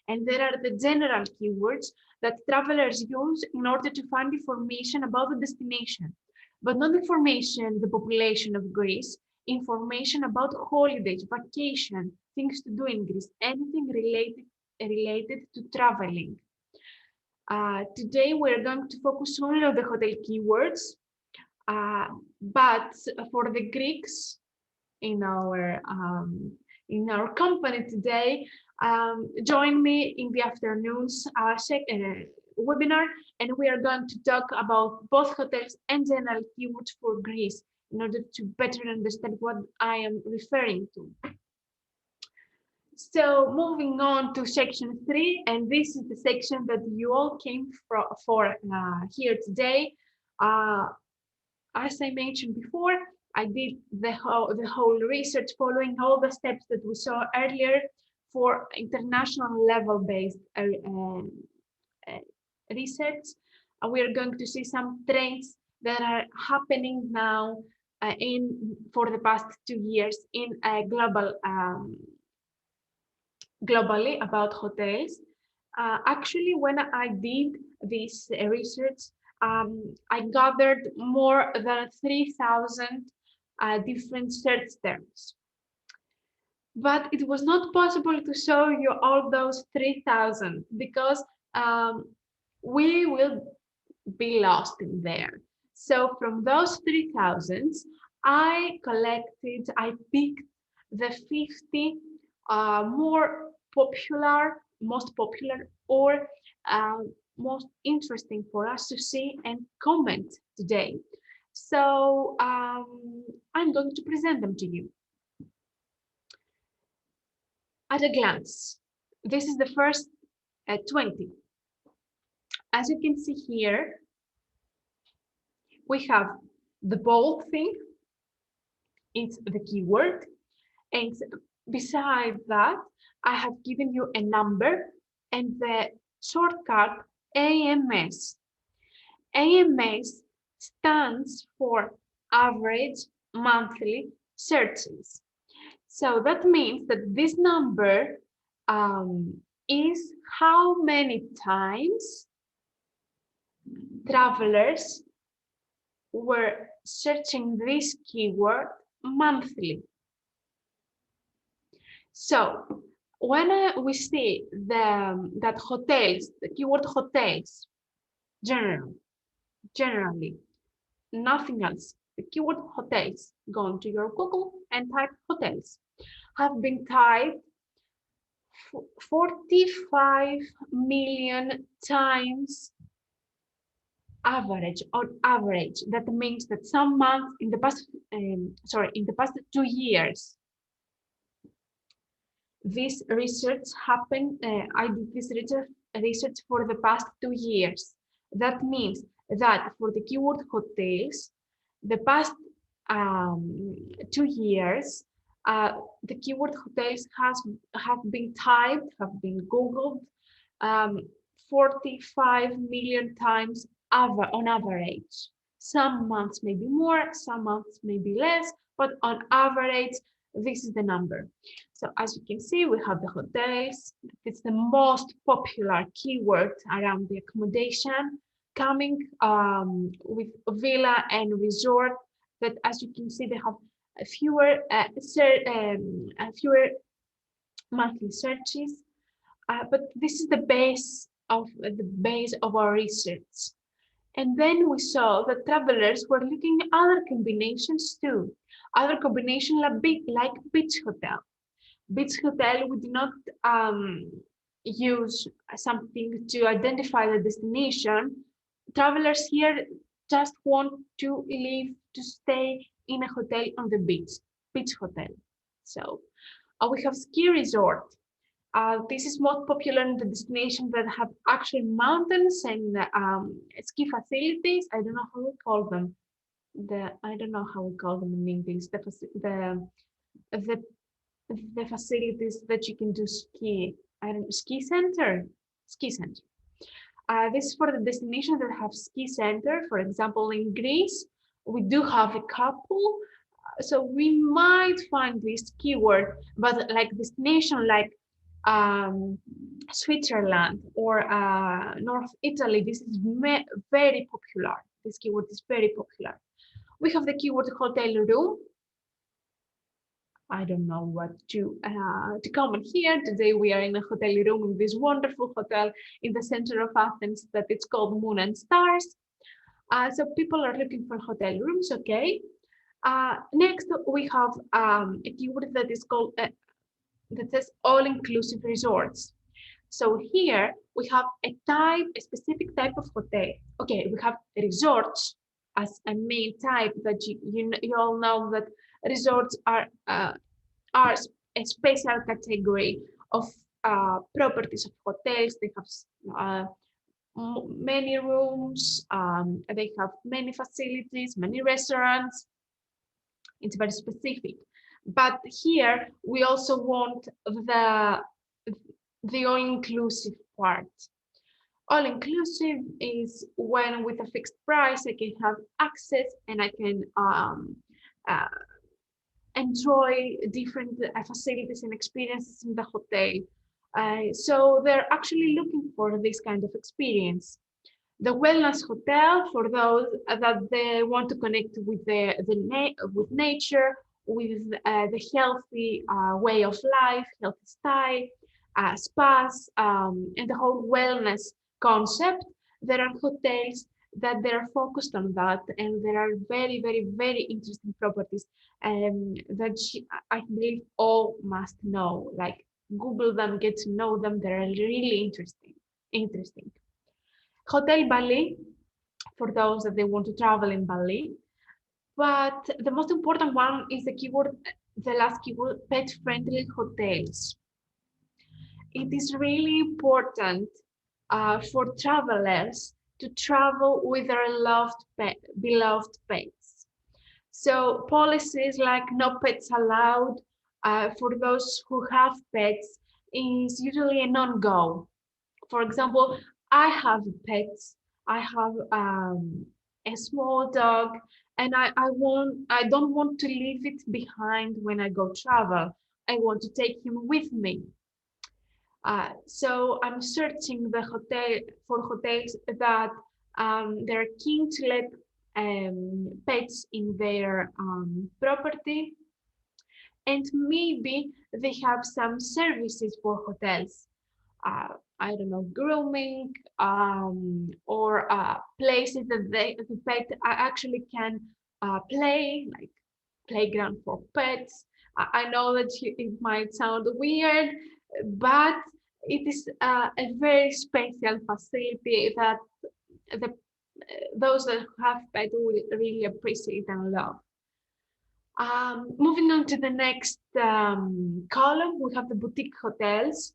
And there are the general keywords that travelers use in order to find information about the destination, but not information, the population of Greece, information about holidays, vacation, things to do in Greece, anything related to traveling. Today we're going to focus only on the hotel keywords, but for the Greeks in our company today, join me in the afternoon's webinar, and we are going to talk about both hotels and general keywords for Greece in order to better understand what I am referring to. So moving on to section 3, and this is the section that you all came for here today. As I mentioned before, I did the whole research following all the steps that we saw earlier for international level-based research. We are going to see some trends that are happening now for the past 2 years in globally about hotels. Actually, when I did this research, I gathered more than 3,000 different search terms. But it was not possible to show you all those 3,000 because we will be lost in there. So from those 3,000, I picked the 50 most popular or most interesting for us to see and comment today. So I'm going to present them to you. At a glance, this is the first 20. As you can see here, we have the bold thing, it's the keyword, and beside that, I have given you a number and the shortcut AMS. AMS stands for average monthly searches. So that means that this number is how many times travelers were searching this keyword monthly. So when we see that hotels, the keyword hotels, generally, nothing else, the keyword hotels, go into your Google and type hotels, have been typed 45 million times average, on average. That means that some months in the past, in the past 2 years, this research happened. I did this research for the past 2 years. That means that for the keyword hotels, the past 2 years, the keyword hotels have been typed, have been Googled 45 million times on average. Some months may be more, some months may be less, but on average, this is the number. So as you can see, we have the hotels. It's the most popular keyword around the accommodation, coming with villa and resort. That, as you can see, they have fewer monthly searches, but this is the base of our research. And then we saw that travelers were looking at other combinations too. Other combinations like beach hotel. Beach hotel, we do not use something to identify the destination. Travelers here just want to live, to stay in a hotel on the beach hotel. So we have ski resort. This is most popular in the destinations that have actual mountains and ski facilities. I don't know how we call them. I don't know how we call them in English. The facilities that you can do ski. I don't know, ski center. This is for the destinations that have ski center. For example, in Greece, we do have a couple. So we might find this keyword, but like destination like Switzerland or North Italy, this is very popular. This keyword is very popular. We have the keyword hotel room. I don't know what to comment here. Today we are in a hotel room in this wonderful hotel in the center of Athens that it's called Moon and Stars. So people are looking for hotel rooms, okay. Next, we have a keyword that is called that says all-inclusive resorts. So here we have a specific type of hotel. Okay, we have resorts as a main type that you all know that resorts are a special category of properties of hotels. They have many rooms, they have many facilities, many restaurants. It's very specific. But here we also want the all-inclusive part. All-inclusive is when with a fixed price I can have access and I can enjoy different facilities and experiences in the hotel. So they're actually looking for this kind of experience. The wellness hotel for those that they want to connect with with nature, with the healthy way of life, healthy style, spas, and the whole wellness concept. There are hotels that they are focused on that, and there are very, very, very interesting properties that I believe all must know. Like Google them, get to know them. They're really interesting. Hotel Bali, for those that they want to travel in Bali. But the most important one is the last keyword, pet-friendly hotels. It is really important for travelers to travel with their beloved pets. So policies like no pets allowed for those who have pets is usually a non-go. For example, I have pets. I have a small dog, and I don't want to leave it behind when I go travel. I want to take him with me. So I'm searching the for hotels that they're keen to let pets in their property, and maybe they have some services for hotels. I don't know, grooming, or places that the pet actually can play, like playground for pets. I know that it might sound weird, but it is a very special facility that those that have pets will really appreciate and love. Moving on to the next column, we have the boutique hotels.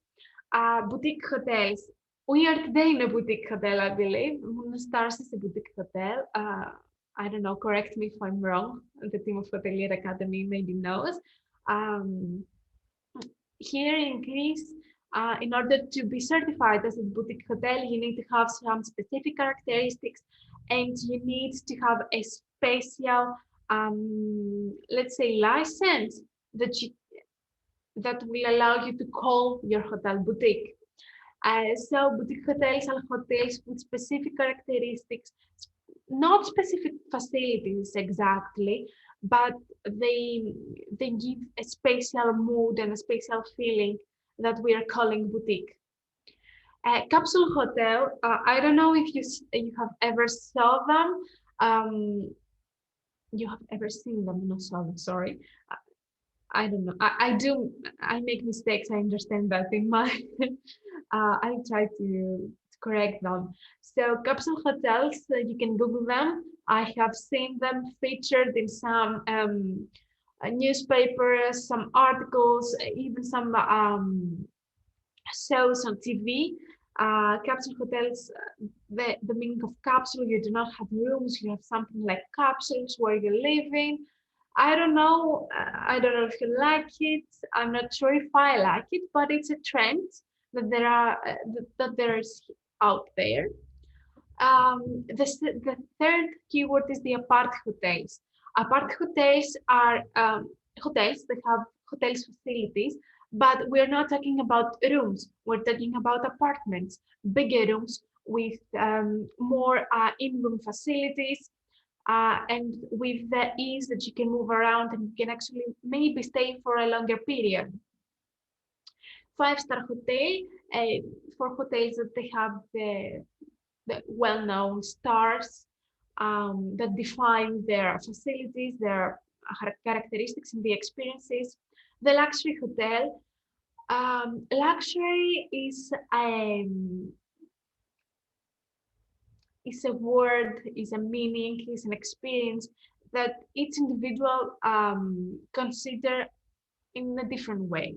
Boutique hotels. We are today in a boutique hotel, I believe. Moonstars is a boutique hotel. I don't know, correct me if I'm wrong. The team of Hotelier Academy maybe knows. Here in Greece, in order to be certified as a boutique hotel, you need to have some specific characteristics, and you need to have a special, let's say, license that will allow you to call your hotel boutique. So boutique hotels are hotels with specific characteristics, not specific facilities exactly, but they give a special mood and a special feeling that we are calling boutique. Capsule hotel, I don't know if you have ever saw them. You have ever seen them, not saw them, sorry. I don't know. I make mistakes. I understand that in my, I try to correct them. So capsule hotels, you can Google them. I have seen them featured in some newspapers, some articles, even some shows on TV. Capsule hotels, the meaning of capsule, you do not have rooms, you have something like capsules where you're living. I don't know if you like it. I'm not sure if I like it, but it's a trend that there is out there. The third keyword is the apart hotels. Apart hotels are hotels that have hotels facilities, but we're not talking about rooms. We're talking about apartments, bigger rooms with more in-room facilities, and with the ease that you can move around and you can actually maybe stay for a longer period. Five-star hotel, for hotels that they have the well-known stars that define their facilities, their characteristics and the experiences. The luxury hotel. Luxury is a word, is a meaning, is an experience that each individual consider in a different way.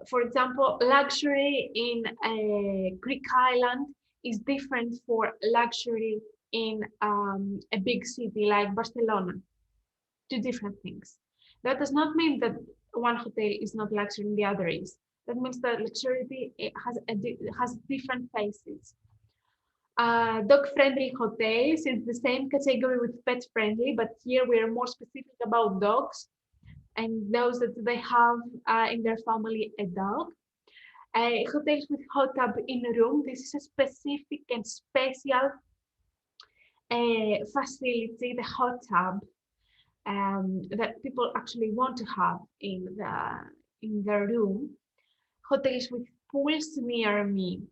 For example, luxury in a Greek island is different for luxury in a big city like Barcelona. Two different things. That does not mean that one hotel is not luxury and the other is. That means that luxury has different faces. Dog-friendly hotels is the same category with pet-friendly, but here we are more specific about dogs and those that they have in their family a dog. Hotels with hot tub in a room. This is a specific and special facility, the hot tub, that people actually want to have in their room. Hotels with pools near me.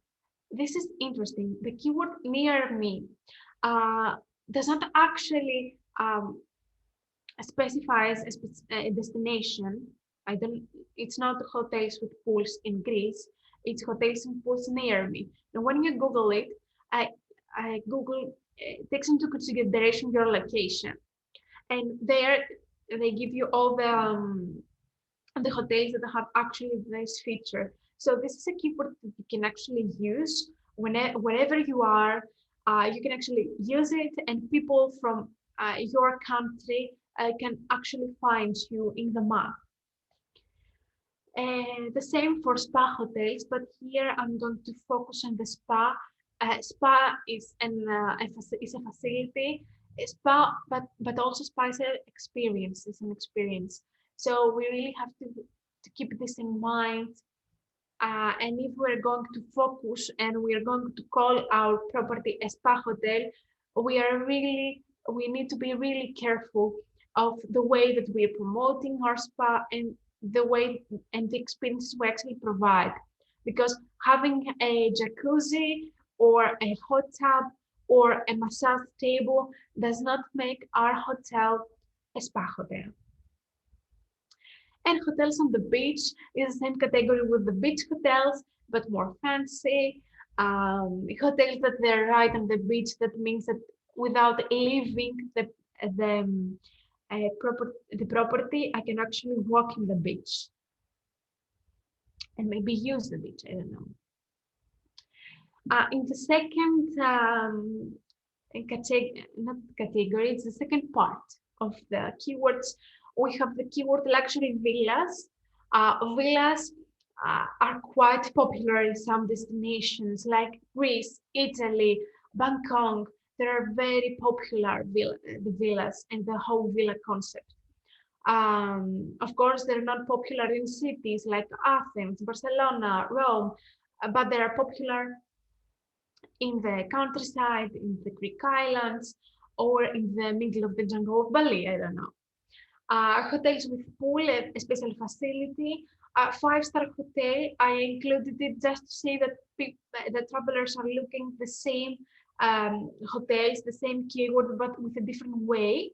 This is interesting. The keyword near me does not actually specifies a destination. It's not hotels with pools in Greece. It's hotels and pools near me. And when you Google it, Google takes into consideration your location, and there they give you all the hotels that have actually this feature. So this is a keyword that you can actually use wherever you are. You can actually use it, and people from your country can actually find you in the map. The same for spa hotels, but here I'm going to focus on the spa. Spa is a facility. A spa, but also spa is an experience. It's an experience. So we really have to keep this in mind And if we're going to focus and we are going to call our property a spa hotel, we need to be really careful of the way that we are promoting our spa and the way and the experiences we actually provide. Because having a jacuzzi or a hot tub or a massage table does not make our hotel a spa hotel. And hotels on the beach is the same category with the beach hotels, but more fancy. Hotels that they're right on the beach, that means that without leaving the property, I can actually walk in the beach and maybe use the beach, I don't know. In the second category, it's the second part of the keywords. We have the keyword luxury villas. Villas are quite popular in some destinations like Greece, Italy, Bangkok. They are very popular, the villas and the whole villa concept. Of course, they're not popular in cities like Athens, Barcelona, Rome, but they are popular in the countryside, in the Greek islands, or in the middle of the jungle of Bali, I don't know. Hotels with pool, a special facility, a 5-star hotel. I included it just to say that the travelers are looking the same hotels, the same keyword, but with a different way.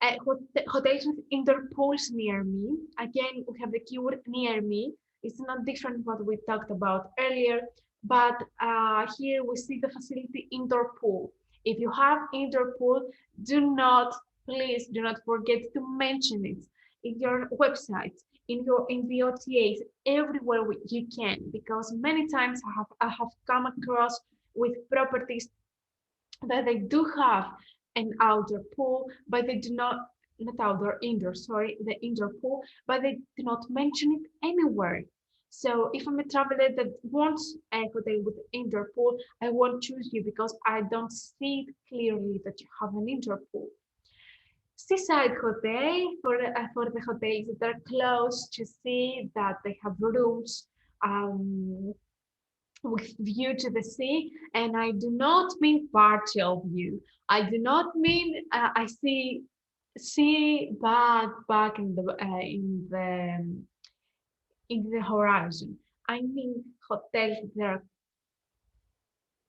Hotels with indoor pools near me. Again, we have the keyword near me. It's not different what we talked about earlier, but here we see the facility indoor pool. If you have indoor pool, please do not forget to mention it in your website, in the OTAs, everywhere you can, because many times I have come across with properties that they do have an outdoor pool, but they do not indoor, sorry, the indoor pool, but they do not mention it anywhere. So if I'm a traveler that wants a hotel with an indoor pool, I won't choose you because I don't see it clearly that you have an indoor pool. Seaside hotel, for the hotels that are close to sea, that they have rooms with view to the sea, and I do not mean partial view. I do not mean I see sea back in the horizon. I mean hotels that are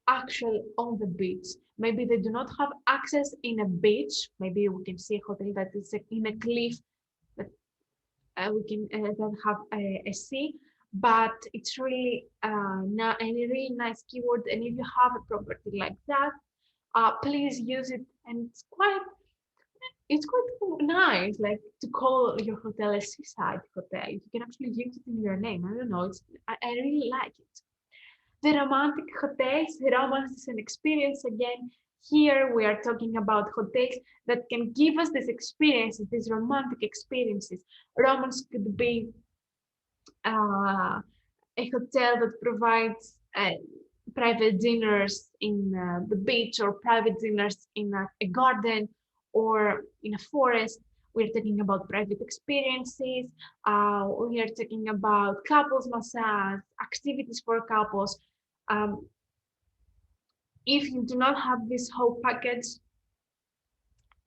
actually on the beach. Maybe they do not have access in a beach. Maybe we can see a hotel that is in a cliff that we can that have a sea, but it's really a really nice keyword. And if you have a property like that, please use it. And it's quite nice, like to call your hotel a seaside hotel. You can actually use it in your name. I don't know. I really like it. The romantic hotels, romance is an experience again. Here we are talking about hotels that can give us these experiences, these romantic experiences. Romance could be a hotel that provides private dinners in the beach, or private dinners in a garden or in a forest. We're talking about private experiences. We are talking about couples massage, activities for couples. If you do not have this whole package,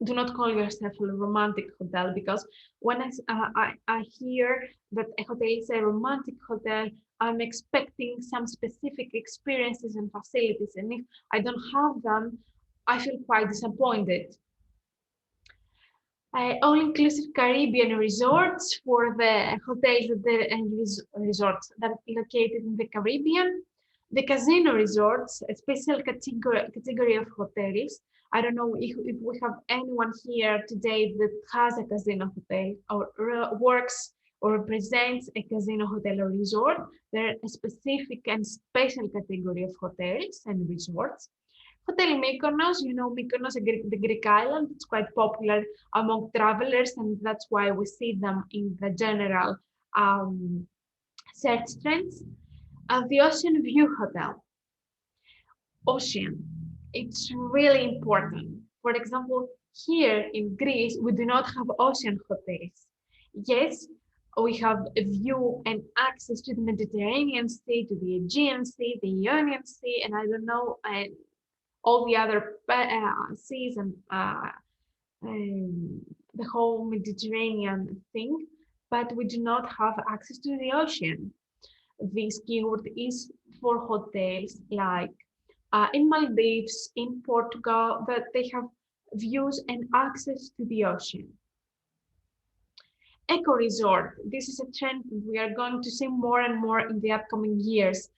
do not call yourself a romantic hotel, because when I hear that a hotel is a romantic hotel, I'm expecting some specific experiences and facilities, and if I don't have them, I feel quite disappointed. All-inclusive Caribbean resorts, for the hotels and resorts that are located in the Caribbean. The casino resorts, a special category of hotels. I don't know if we have anyone here today that has a casino hotel or works or represents a casino hotel or resort. They're a specific and special category of hotels and resorts. Hotel Mykonos, you know Mykonos, the Greek island, it's quite popular among travelers, and that's why we see them in the general search trends. The Ocean View Hotel. Ocean, it's really important. For example, here in Greece, we do not have ocean hotels. Yes, We have a view and access to the Mediterranean Sea, to the Aegean Sea, the Ionian Sea, and I don't know, and all the other seas and the whole Mediterranean thing, but we do not have access to the ocean. This keyword is for hotels like in Maldives, in Portugal, that they have views and access to the ocean. Eco resort, this is a trend we are going to see more and more in the upcoming years.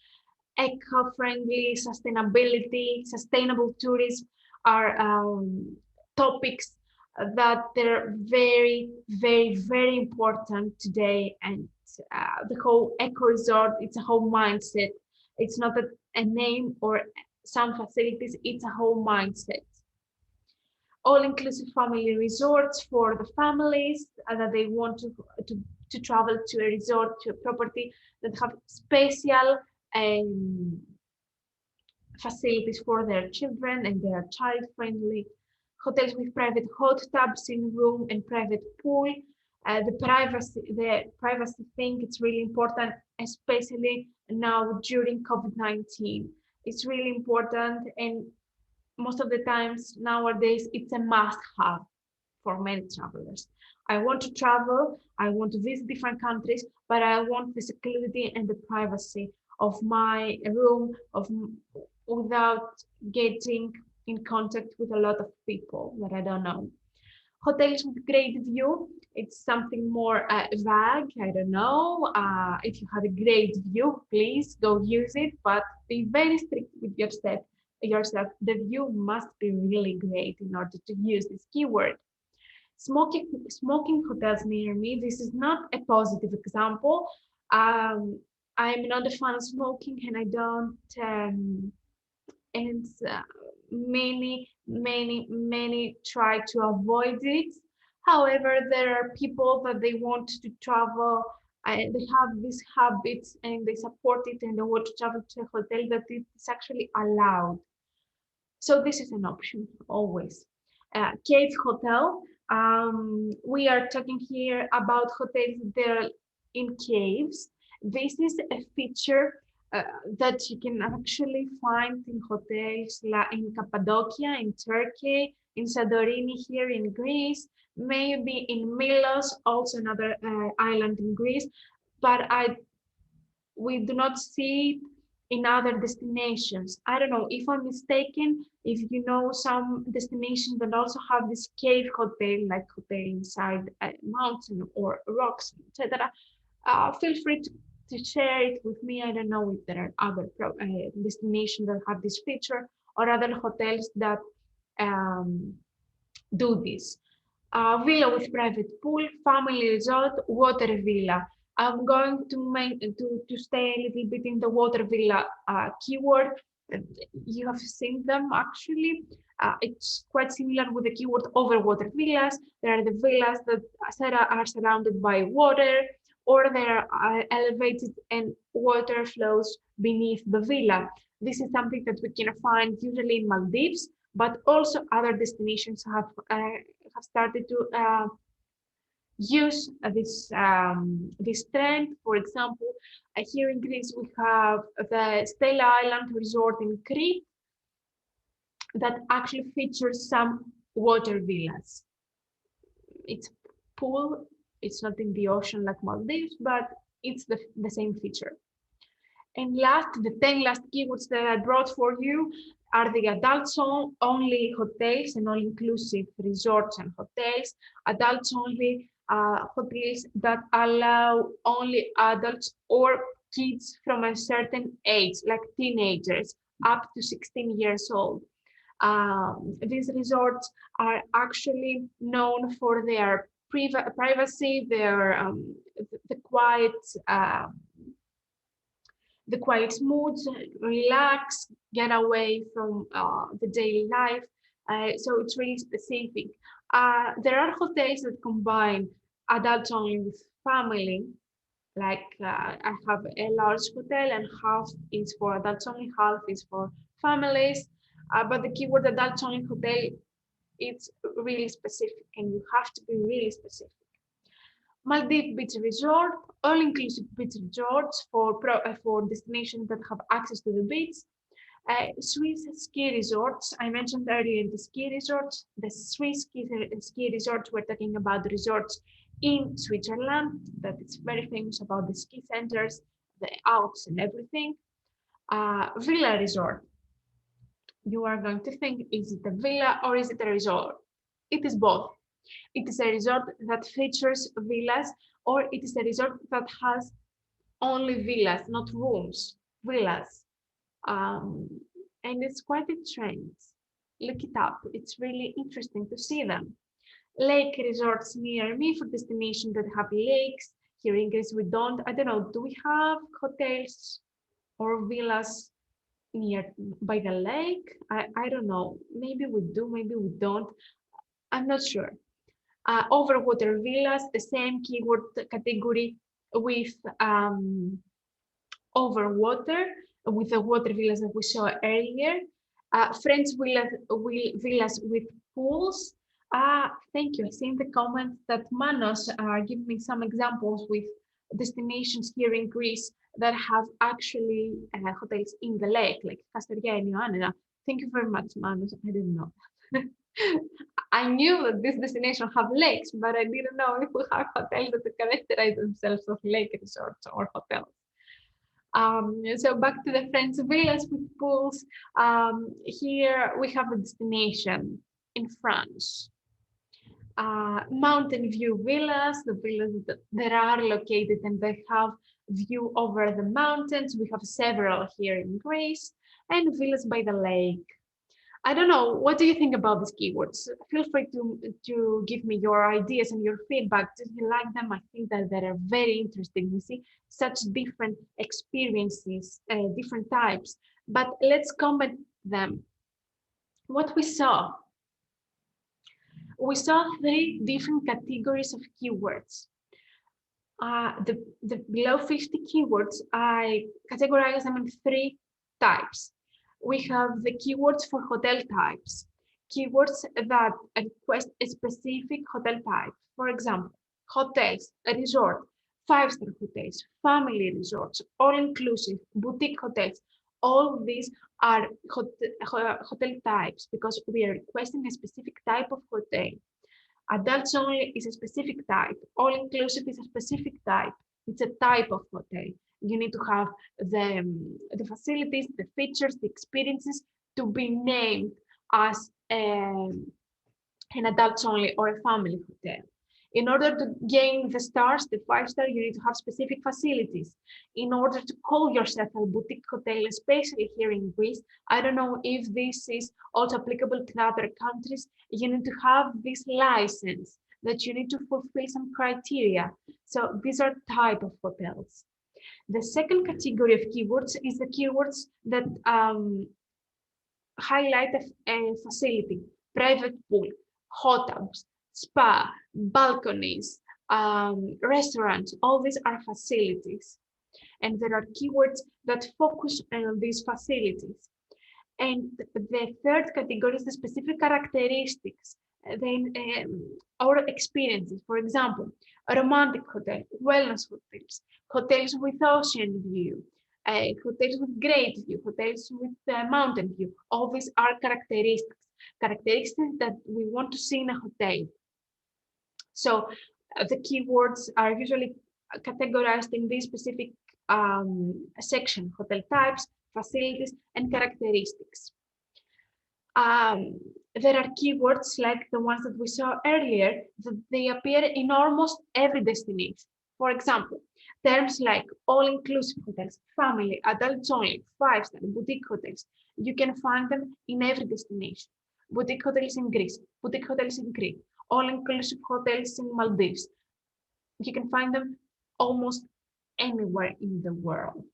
Eco-friendly, sustainability, sustainable tourism are topics that they're very, very, very important today. And the whole eco resort, it's a whole mindset. It's not a name or some facilities, it's a whole mindset. All-inclusive family resorts for the families that they want to travel to a resort, to a property that have special facilities for their children and they are child-friendly. Hotels with private hot tubs in room and private pool. The privacy thing, it's really important, especially now during COVID-19. It's really important, and most of the times nowadays it's a must-have for many travelers. I want to travel, I want to visit different countries, but I want the security and the privacy of my room, without getting in contact with a lot of people that I don't know. Hotels with great view, it's something more vague, I don't know. If you have a great view, please go use it, but be very strict with yourself. The view must be really great in order to use this keyword. Smoking hotels near me, this is not a positive example. I'm not a fan of smoking, and I don't and many try to avoid it. However, there are people that they want to travel, they have these habits and they support it, and they want to travel to a hotel that is actually allowed. So this is an option always. Cave hotel, we are talking here about hotels that are in caves. This is a feature that you can actually find in hotels in Cappadocia, in Turkey, in Santorini here in Greece, maybe in Milos, also another island in Greece, but we do not see it in other destinations. I don't know if I'm mistaken. If you know some destinations that also have this cave hotel, like hotel inside a mountain or rocks, etc., feel free to share it with me. I don't know if there are other destinations that have this feature or other hotels that do this. Villa with private pool, family resort, water villa. I'm going to stay a little bit in the water villa keyword. You have seen them actually. It's quite similar with the keyword over water villas. There are the villas that are surrounded by water, or they are elevated and water flows beneath the villa. This is something that we can find usually in Maldives, but also other destinations have started to use this trend. For example, here in Greece we have the Stella Island Resort in Crete that actually features some water villas. It's pool, it's not in the ocean like Maldives, but it's the same feature. And last, the 10 last keywords that I brought for you are the adults-only hotels and all-inclusive resorts and hotels, adults-only hotels that allow only adults or kids from a certain age, like teenagers, up to 16 years old. These resorts are actually known for their privacy, their the quiet moods, relax, get away from the daily life. So it's really specific. There are hotels that combine adults only with family. Like I have a large hotel and half is for adults only, half is for families. But the keyword adults only hotel, it's really specific and you have to be really specific. Maldives beach resort, all-inclusive beach resorts for destinations that have access to the beach. Swiss ski resorts, I mentioned earlier the ski resorts. The Swiss ski resorts, we're talking about the resorts in Switzerland, that it's very famous about the ski centers, the Alps and everything. Villa resort. You are going to think, is it a villa or is it a resort? It is both. It is a resort that features villas, or it is a resort that has only villas, not rooms, villas. And it's quite a trend. Look it up. It's really interesting to see them. Lake resorts near me for destinations that have lakes. Here in Greece, we don't. I don't know. Do we have hotels or villas near by the lake? I don't know. Maybe we do. Maybe we don't. I'm not sure. Overwater villas, the same keyword category with overwater, with the water villas that we saw earlier. French villas with pools. Thank you. I see in the comments that Manos are giving me some examples with destinations here in Greece that have actually hotels in the lake, like Kasteria and Ioannina. Thank you very much, Manos. I didn't know. I knew that this destination have lakes, but I didn't know if we have hotels that characterize themselves as lake resorts or hotels. So back to the French villas with pools. Here we have a destination in France. Mountain view villas, the villas that are located and they have view over the mountains. We have several here in Greece, and villas by the lake. I don't know, what do you think about these keywords? Feel free to give me your ideas and your feedback. Do you like them? I think that they are very interesting. We see such different experiences, different types, but let's comment them. What we saw 3 different categories of keywords. The below 50 keywords, I categorize them in 3 types. We have the keywords for hotel types, keywords that request a specific hotel type. For example, hotels, a resort, 5-star hotels, family resorts, all-inclusive, boutique hotels. All these are hotel types because we are requesting a specific type of hotel. Adults only is a specific type. All-inclusive is a specific type. It's a type of hotel. You need to have the facilities, the features, the experiences to be named as an adults only or a family hotel. In order to gain the stars, the 5-star, you need to have specific facilities. In order to call yourself a boutique hotel, especially here in Greece, I don't know if this is also applicable to other countries, you need to have this license that you need to fulfill some criteria. So these are type of hotels. The second category of keywords is the keywords that highlight a facility, private pool, hot tubs, spa, balconies, restaurants. All these are facilities. And there are keywords that focus on these facilities. And the third category is the specific characteristics, or experiences. For example, a romantic hotel, wellness hotels, hotels with ocean view, hotels with great view, hotels with mountain view. All these are characteristics that we want to see in a hotel. So the keywords are usually categorized in this specific section: hotel types, facilities, and characteristics. There are keywords like the ones that we saw earlier, that they appear in almost every destination. For example, terms like all-inclusive hotels, family, adults only, 5-star, boutique hotels. You can find them in every destination. Boutique hotels in Greece, boutique hotels in Crete, all-inclusive hotels in Maldives. You can find them almost anywhere in the world.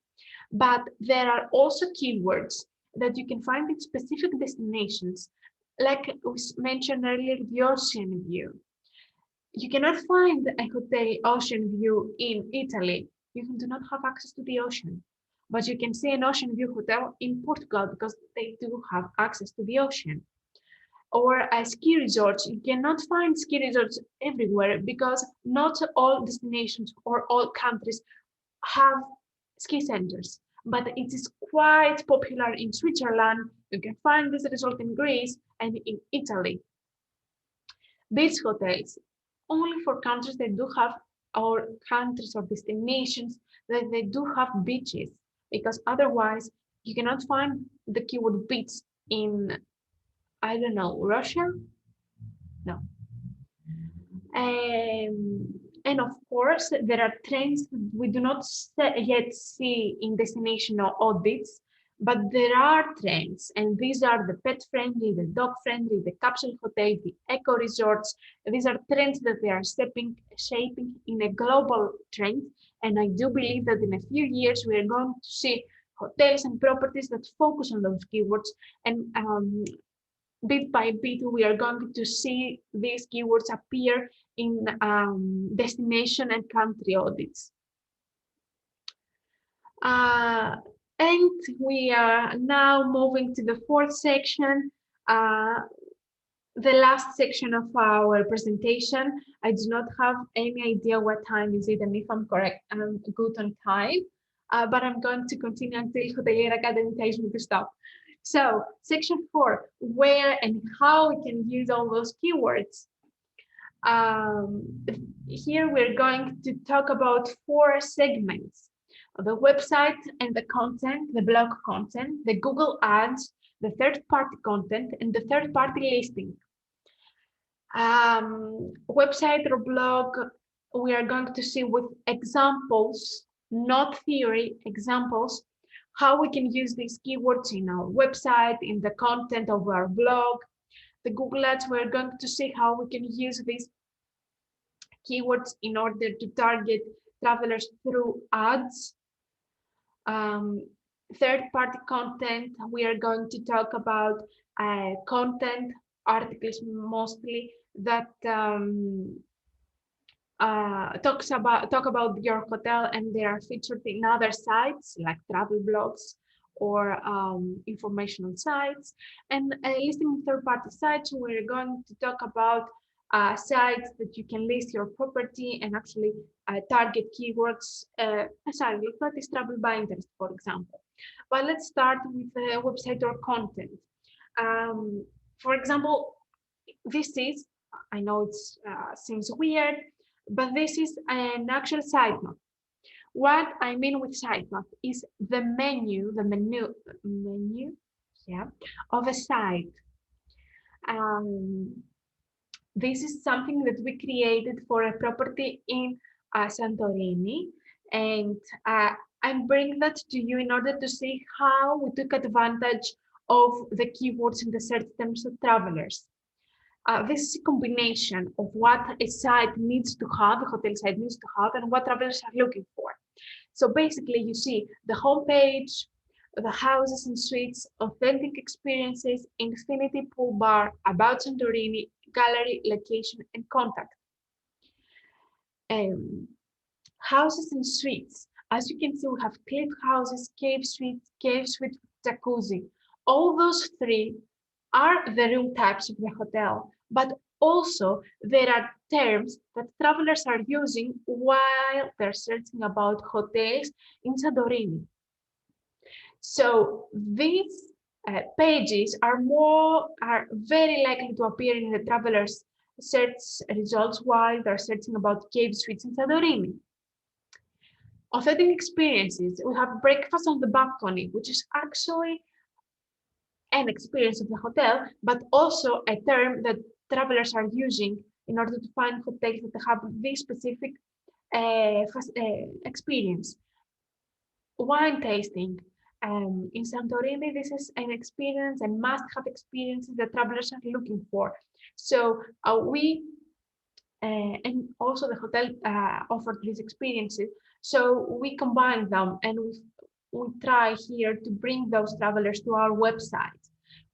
But there are also keywords that you can find in specific destinations, like we mentioned earlier, the ocean view. You cannot find a hotel ocean view in Italy. You do not have access to the ocean. But you can see an ocean view hotel in Portugal because they do have access to the ocean. Or ski resorts. You cannot find ski resorts everywhere because not all destinations or all countries have ski centers, but it is quite popular in Switzerland. You can find this resort in Greece and in Italy. Beach hotels, only for countries that do have, or countries or destinations that they do have beaches, because otherwise you cannot find the keyword beach in, I don't know, Russia? No. And of course, there are trends we do not yet see in destination or audits, but there are trends, and these are the pet-friendly, the dog-friendly, the capsule hotel, the eco-resorts. These are trends that they are shaping in a global trend, and I do believe that in a few years we are going to see hotels and properties that focus on those keywords, and bit by bit, we are going to see these keywords appear in destination and country audits. And we are now moving to the fourth section, the last section of our presentation. I do not have any idea what time is it and if I'm correct, I'm good on time, but I'm going to continue until Hotelier Academy tells me to stop. So section 4, where and how we can use all those keywords. Here we're going to talk about 4 segments: the website and the content, the blog content, the Google Ads, the third-party content, and the third-party listing. Website or blog, we are going to see with examples, not theory, examples, how we can use these keywords in our website, in the content of our blog. The Google Ads, we're going to see how we can use these keywords in order to target travelers through ads. Third-party content, we are going to talk about content, articles mostly, that talk about your hotel and they are featured in other sites like travel blogs or informational sites. And listing third-party sites, we're going to talk about sites that you can list your property and actually target keywords, like what is travel by interest, for example. But let's start with the website or content. For example, this is, I know it seems weird, but this is an actual sitemap. What I mean with sitemap is the menu, yeah, of a site. This is something that we created for a property in Santorini, and I'm bringing that to you in order to see how we took advantage of the keywords in the search terms of travelers. This is a combination of what a site needs to have, a hotel site needs to have, and what travelers are looking for. So basically, you see the homepage, the houses and suites, authentic experiences, infinity pool bar, about Santorini, gallery, location, and contact. Houses and suites. As you can see, we have cliff houses, cave suite, jacuzzi. All those 3 are the room types of the hotel, but also there are terms that travelers are using while they're searching about hotels in Santorini. So these pages are very likely to appear in the travelers' search results while they're searching about cave suites in Santorini. Authentic experiences, we have breakfast on the balcony, which is actually an experience of the hotel, but also a term that travelers are using in order to find hotels that have this specific experience. Wine tasting. In Santorini, this is an experience, a must-have experience that travelers are looking for. So and also the hotel offered these experiences. So we combine them and we try here to bring those travelers to our website.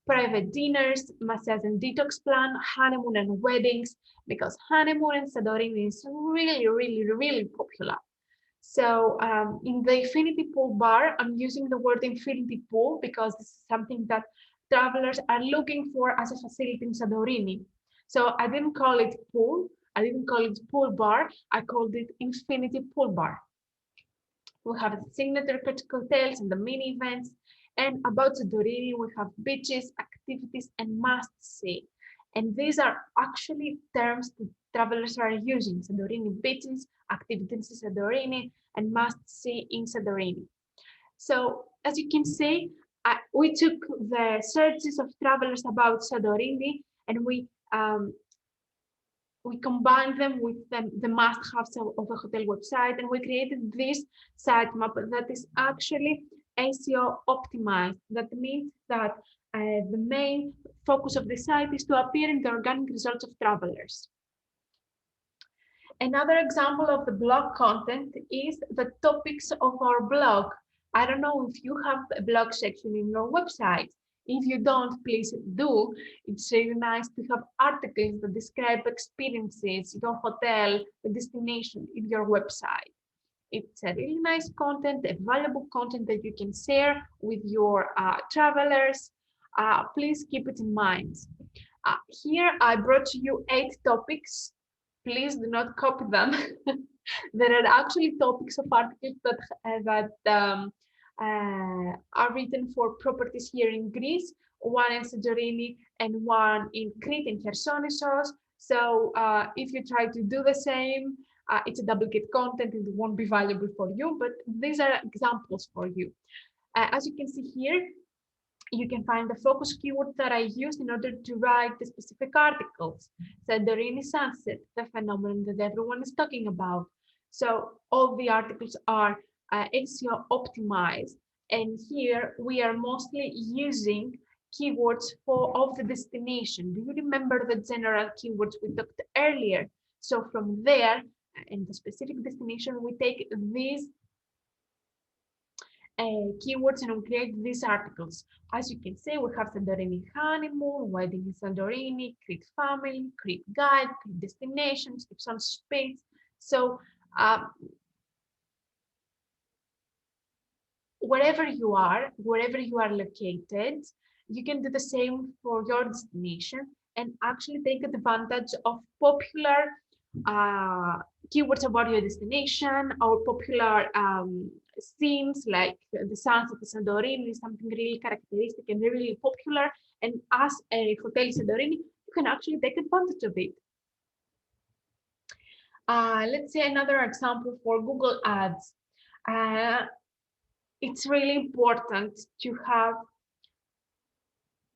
Private dinners, massage and detox plan, honeymoon and weddings, because honeymoon in Santorini is really, really, really popular. So in the infinity pool bar, I'm using the word infinity pool because this is something that travelers are looking for as a facility in Santorini. So I didn't call it pool, I didn't call it pool bar, I called it infinity pool bar. We have the signature hotels and the mini events. And about Santorini, we have beaches, activities, and must-see. And these are actually terms that travelers are using: Santorini beaches, activities in Santorini, and must-see in Santorini. So as you can see, we took the searches of travelers about Santorini and we combined them with the must-haves of a hotel website, and we created this sitemap that is actually SEO optimized. That means that the main focus of the site is to appear in the organic results of travelers. Another example of the blog content is the topics of our blog. I don't know if you have a blog section in your website. If you don't, please do. It's really nice to have articles that describe experiences, your hotel, the destination in your website. It's a really nice content, a valuable content that you can share with your travelers. Please keep it in mind. Here I brought to you 8 topics. Please do not copy them. There are actually topics of articles that are written for properties here in Greece, one in Santorini and one in Crete and Chersonesos. So if you try to do the same, it's a duplicate content, it won't be valuable for you, but these are examples for you. As you can see here, you can find the focus keywords that I used in order to write the specific articles. Santorini sunset, the phenomenon that everyone is talking about. So all the articles are SEO optimized, and here we are mostly using keywords of the destination. Do you remember the general keywords we talked earlier? So from there, in the specific destination, we take these keywords and we create these articles. As you can see, we have Santorini honeymoon, wedding in Santorini, Crete family, Crete guide, Crete destinations, tips on space. So wherever you are located, you can do the same for your destination and actually take advantage of popular keywords about your destination or popular scenes like the sunset of Santorini is something really characteristic and really popular. And as a hotel in Santorini, you can actually take advantage of it. Let's say another example for Google Ads. It's really important to have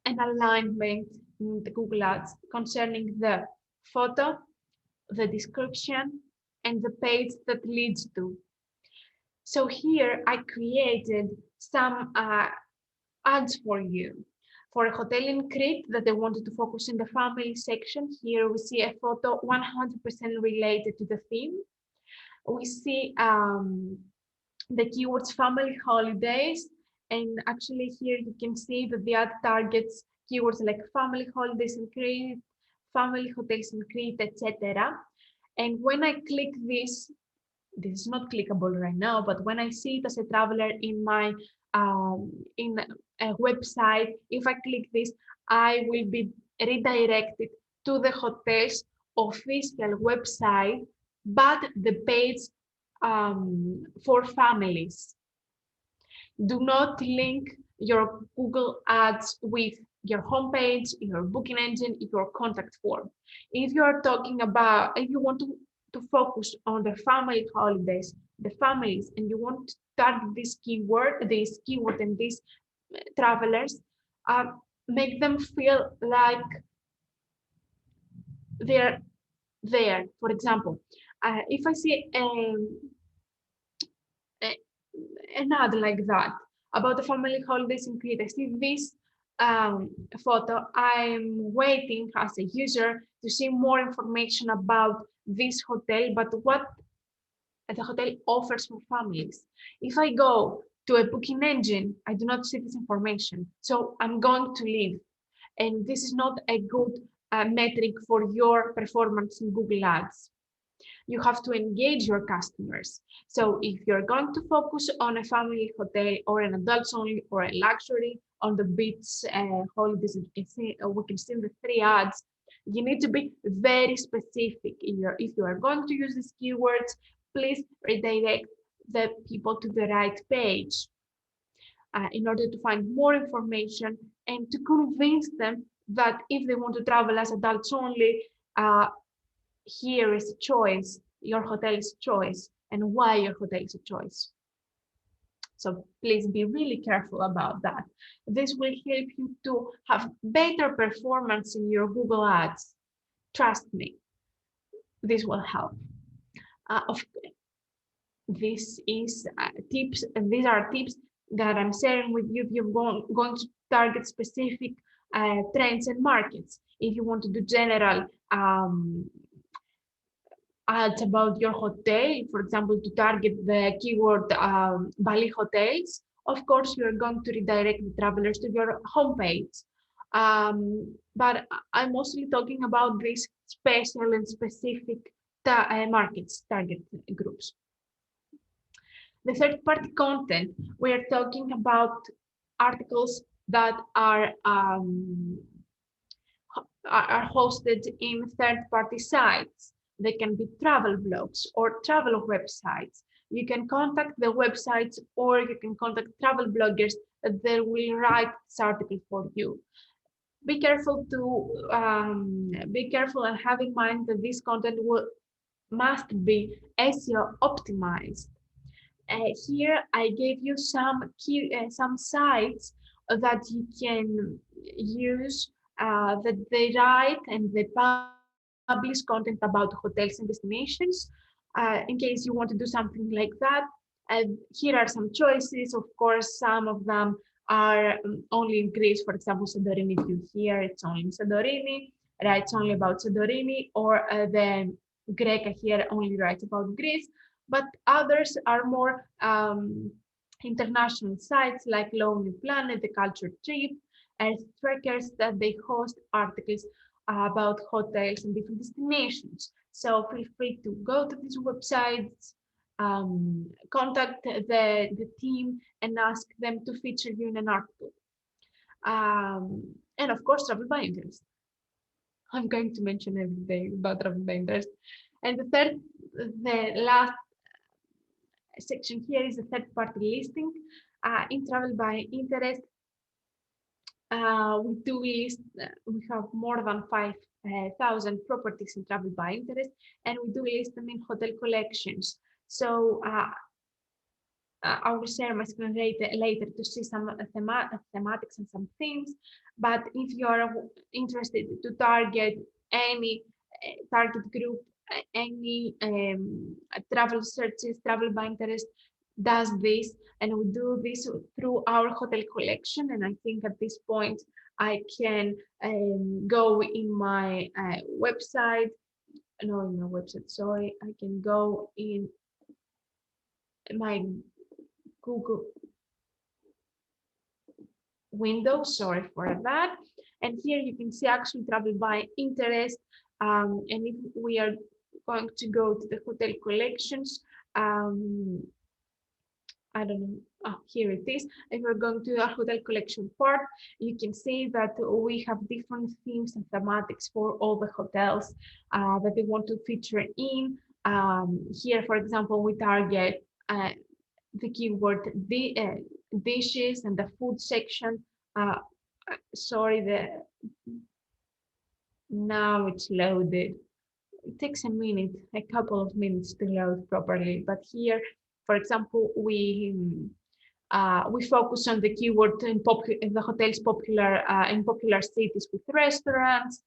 an alignment in the Google Ads concerning the photo, the description, and the page that leads to. So here I created some ads for you. For a hotel in Crete that I wanted to focus in the family section, here we see a photo 100% related to the theme. We see the keywords family holidays, and actually here you can see that the ad targets keywords like family holidays in Crete, family hotels in Crete, etc. And when I click this is not clickable right now, but when I see it as a traveler in my in a website, if I click this, I will be redirected to the hotel's official website, but the page for families. Do not link your Google Ads with your homepage, your booking engine, your contact form. If you are talking about, if you want to focus on the family holidays, the families, and you want to target this keyword and these travelers, make them feel like they're there. For example, if I see an ad like that about the family holidays in Crete, I see this photo, I'm waiting as a user to see more information about this hotel, but what the hotel offers for families. If I go to a booking engine, I do not see this information, so I'm going to leave. And this is not a good metric for your performance in Google Ads. You have to engage your customers. So if you're going to focus on a family hotel or an adults only or a luxury on the beach holidays. We can see the 3 ads. You need to be very specific. If you are going to use these keywords, please redirect the people to the right page in order to find more information and to convince them that if they want to travel as adults only, here is a choice, your hotel is a choice, and why your hotel is a choice. So please be really careful about that. This will help you to have better performance in your Google Ads. Trust me, this will help. These are tips that I'm sharing with you if you're going to target specific trends and markets. If you want to do general ads about your hotel, for example, to target the keyword Bali hotels, of course, you're going to redirect the travelers to your homepage. But I'm mostly talking about these special and specific markets, target groups. The third-party content, we are talking about articles that are hosted in third-party sites. They can be travel blogs or travel websites. You can contact the websites or you can contact travel bloggers that they will write this article for you. Be careful and have in mind that this content must be SEO optimized. Here I gave you some sites that you can use that they write and they publish content about hotels and destinations. In case you want to do something like that, here are some choices. Of course, some of them are only in Greece. For example, Santorini, if you hear, it's only in Santorini, writes only about Santorini, or the Greca here only writes about Greece. But others are more international sites like Lonely Planet, The Culture Trip, and trackers that they host articles about hotels and different destinations. So feel free to go to these websites, contact the team and ask them to feature you in an article. And of course, travel by interest. I'm going to mention everything about travel by interest. And the last section here is the third-party listing. In travel by interest, we do list, we have more than 5,000 properties in travel by interest, and we do list them in hotel collections. So I will share my screen later to see some thematics and some themes. But if you are interested to target any target group, any travel searches, travel by interest does this, and we do this through our hotel collection. And I think at this point I can go in my website. No, in my website, sorry. I can go in my Google window, sorry for that. And here you can see actually travel by interest. And if we are going to go to the hotel collections, I don't know, here it is. If we're going to the hotel collection part, you can see that we have different themes and thematics for all the hotels that they want to feature in. Here, for example, we target the keyword dishes and the food section. Sorry, now it's loaded. It takes a couple of minutes to load properly. But here, for example, we focus on the keyword in the hotels popular in popular cities with restaurants,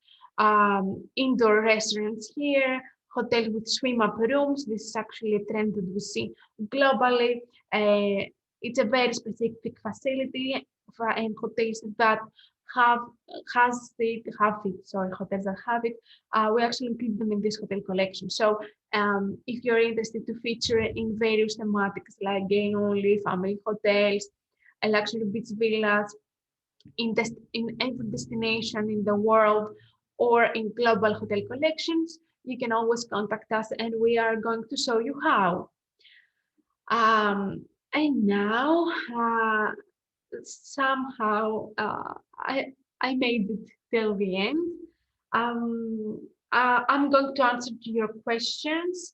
indoor restaurants here, hotels with swim-up rooms. This is actually a trend that we see globally. It's a very specific facility and hotels that hotels that have it. We actually include them in this hotel collection. So if you're interested to feature in various thematics like gay only, family hotels, luxury beach villas, in every destination in the world or in global hotel collections, you can always contact us and we are going to show you how. And now somehow I made it till the end. I'm going to answer to your questions.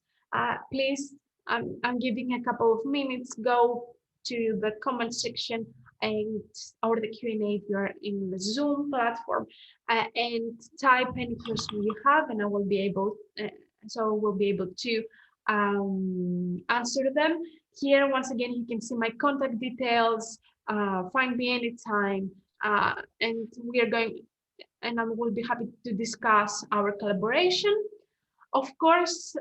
Please, I'm giving a couple of minutes. Go to the comment section and or the Q&A if you're in the Zoom platform, and type any question you have, and I will be able. So we'll be able to answer them. Here, once again, you can see my contact details. Find me anytime, and we are going. And I will be happy to discuss our collaboration. Of course,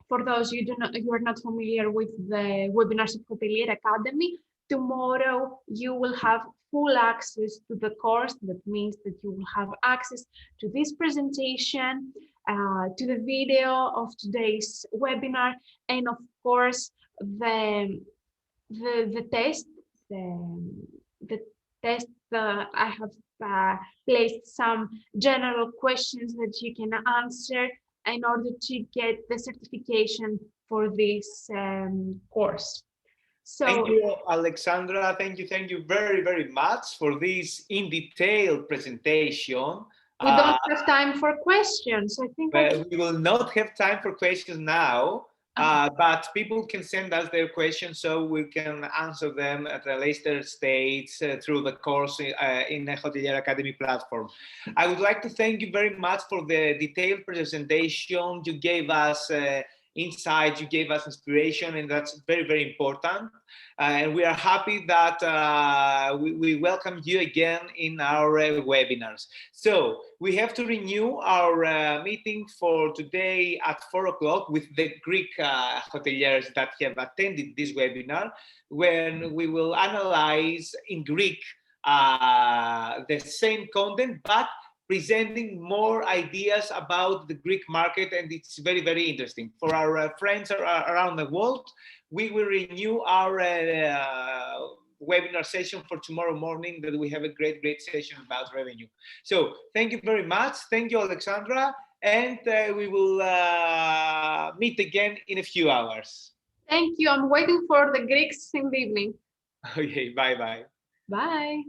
for those you are not familiar with the webinars of Hotelier Academy, tomorrow you will have full access to the course. That means that you will have access to this presentation, to the video of today's webinar, and of course the test. The test I have placed some general questions that you can answer in order to get the certification for this course. So thank you, Alexandra. Thank you very, very much for this in detail presentation. We don't have time for questions. I think we will not have time for questions now. But people can send us their questions so we can answer them at a later stage through the course in the Hotelier Academy platform. I would like to thank you very much for the detailed presentation. You gave us insights, you gave us inspiration, and that's very, very important. And we are happy that we welcome you again in our webinars. So we have to renew our meeting for today at 4 o'clock with the Greek hoteliers that have attended this webinar, when we will analyze in Greek the same content, but presenting more ideas about the Greek market, and it's very, very interesting. For our friends around the world, we will renew our webinar session for tomorrow morning, that we have a great session about revenue. So thank you very much. Thank you, Alexandra. And we will meet again in a few hours. Thank you. I'm waiting for the Greeks in the evening. Okay, bye-bye. Bye.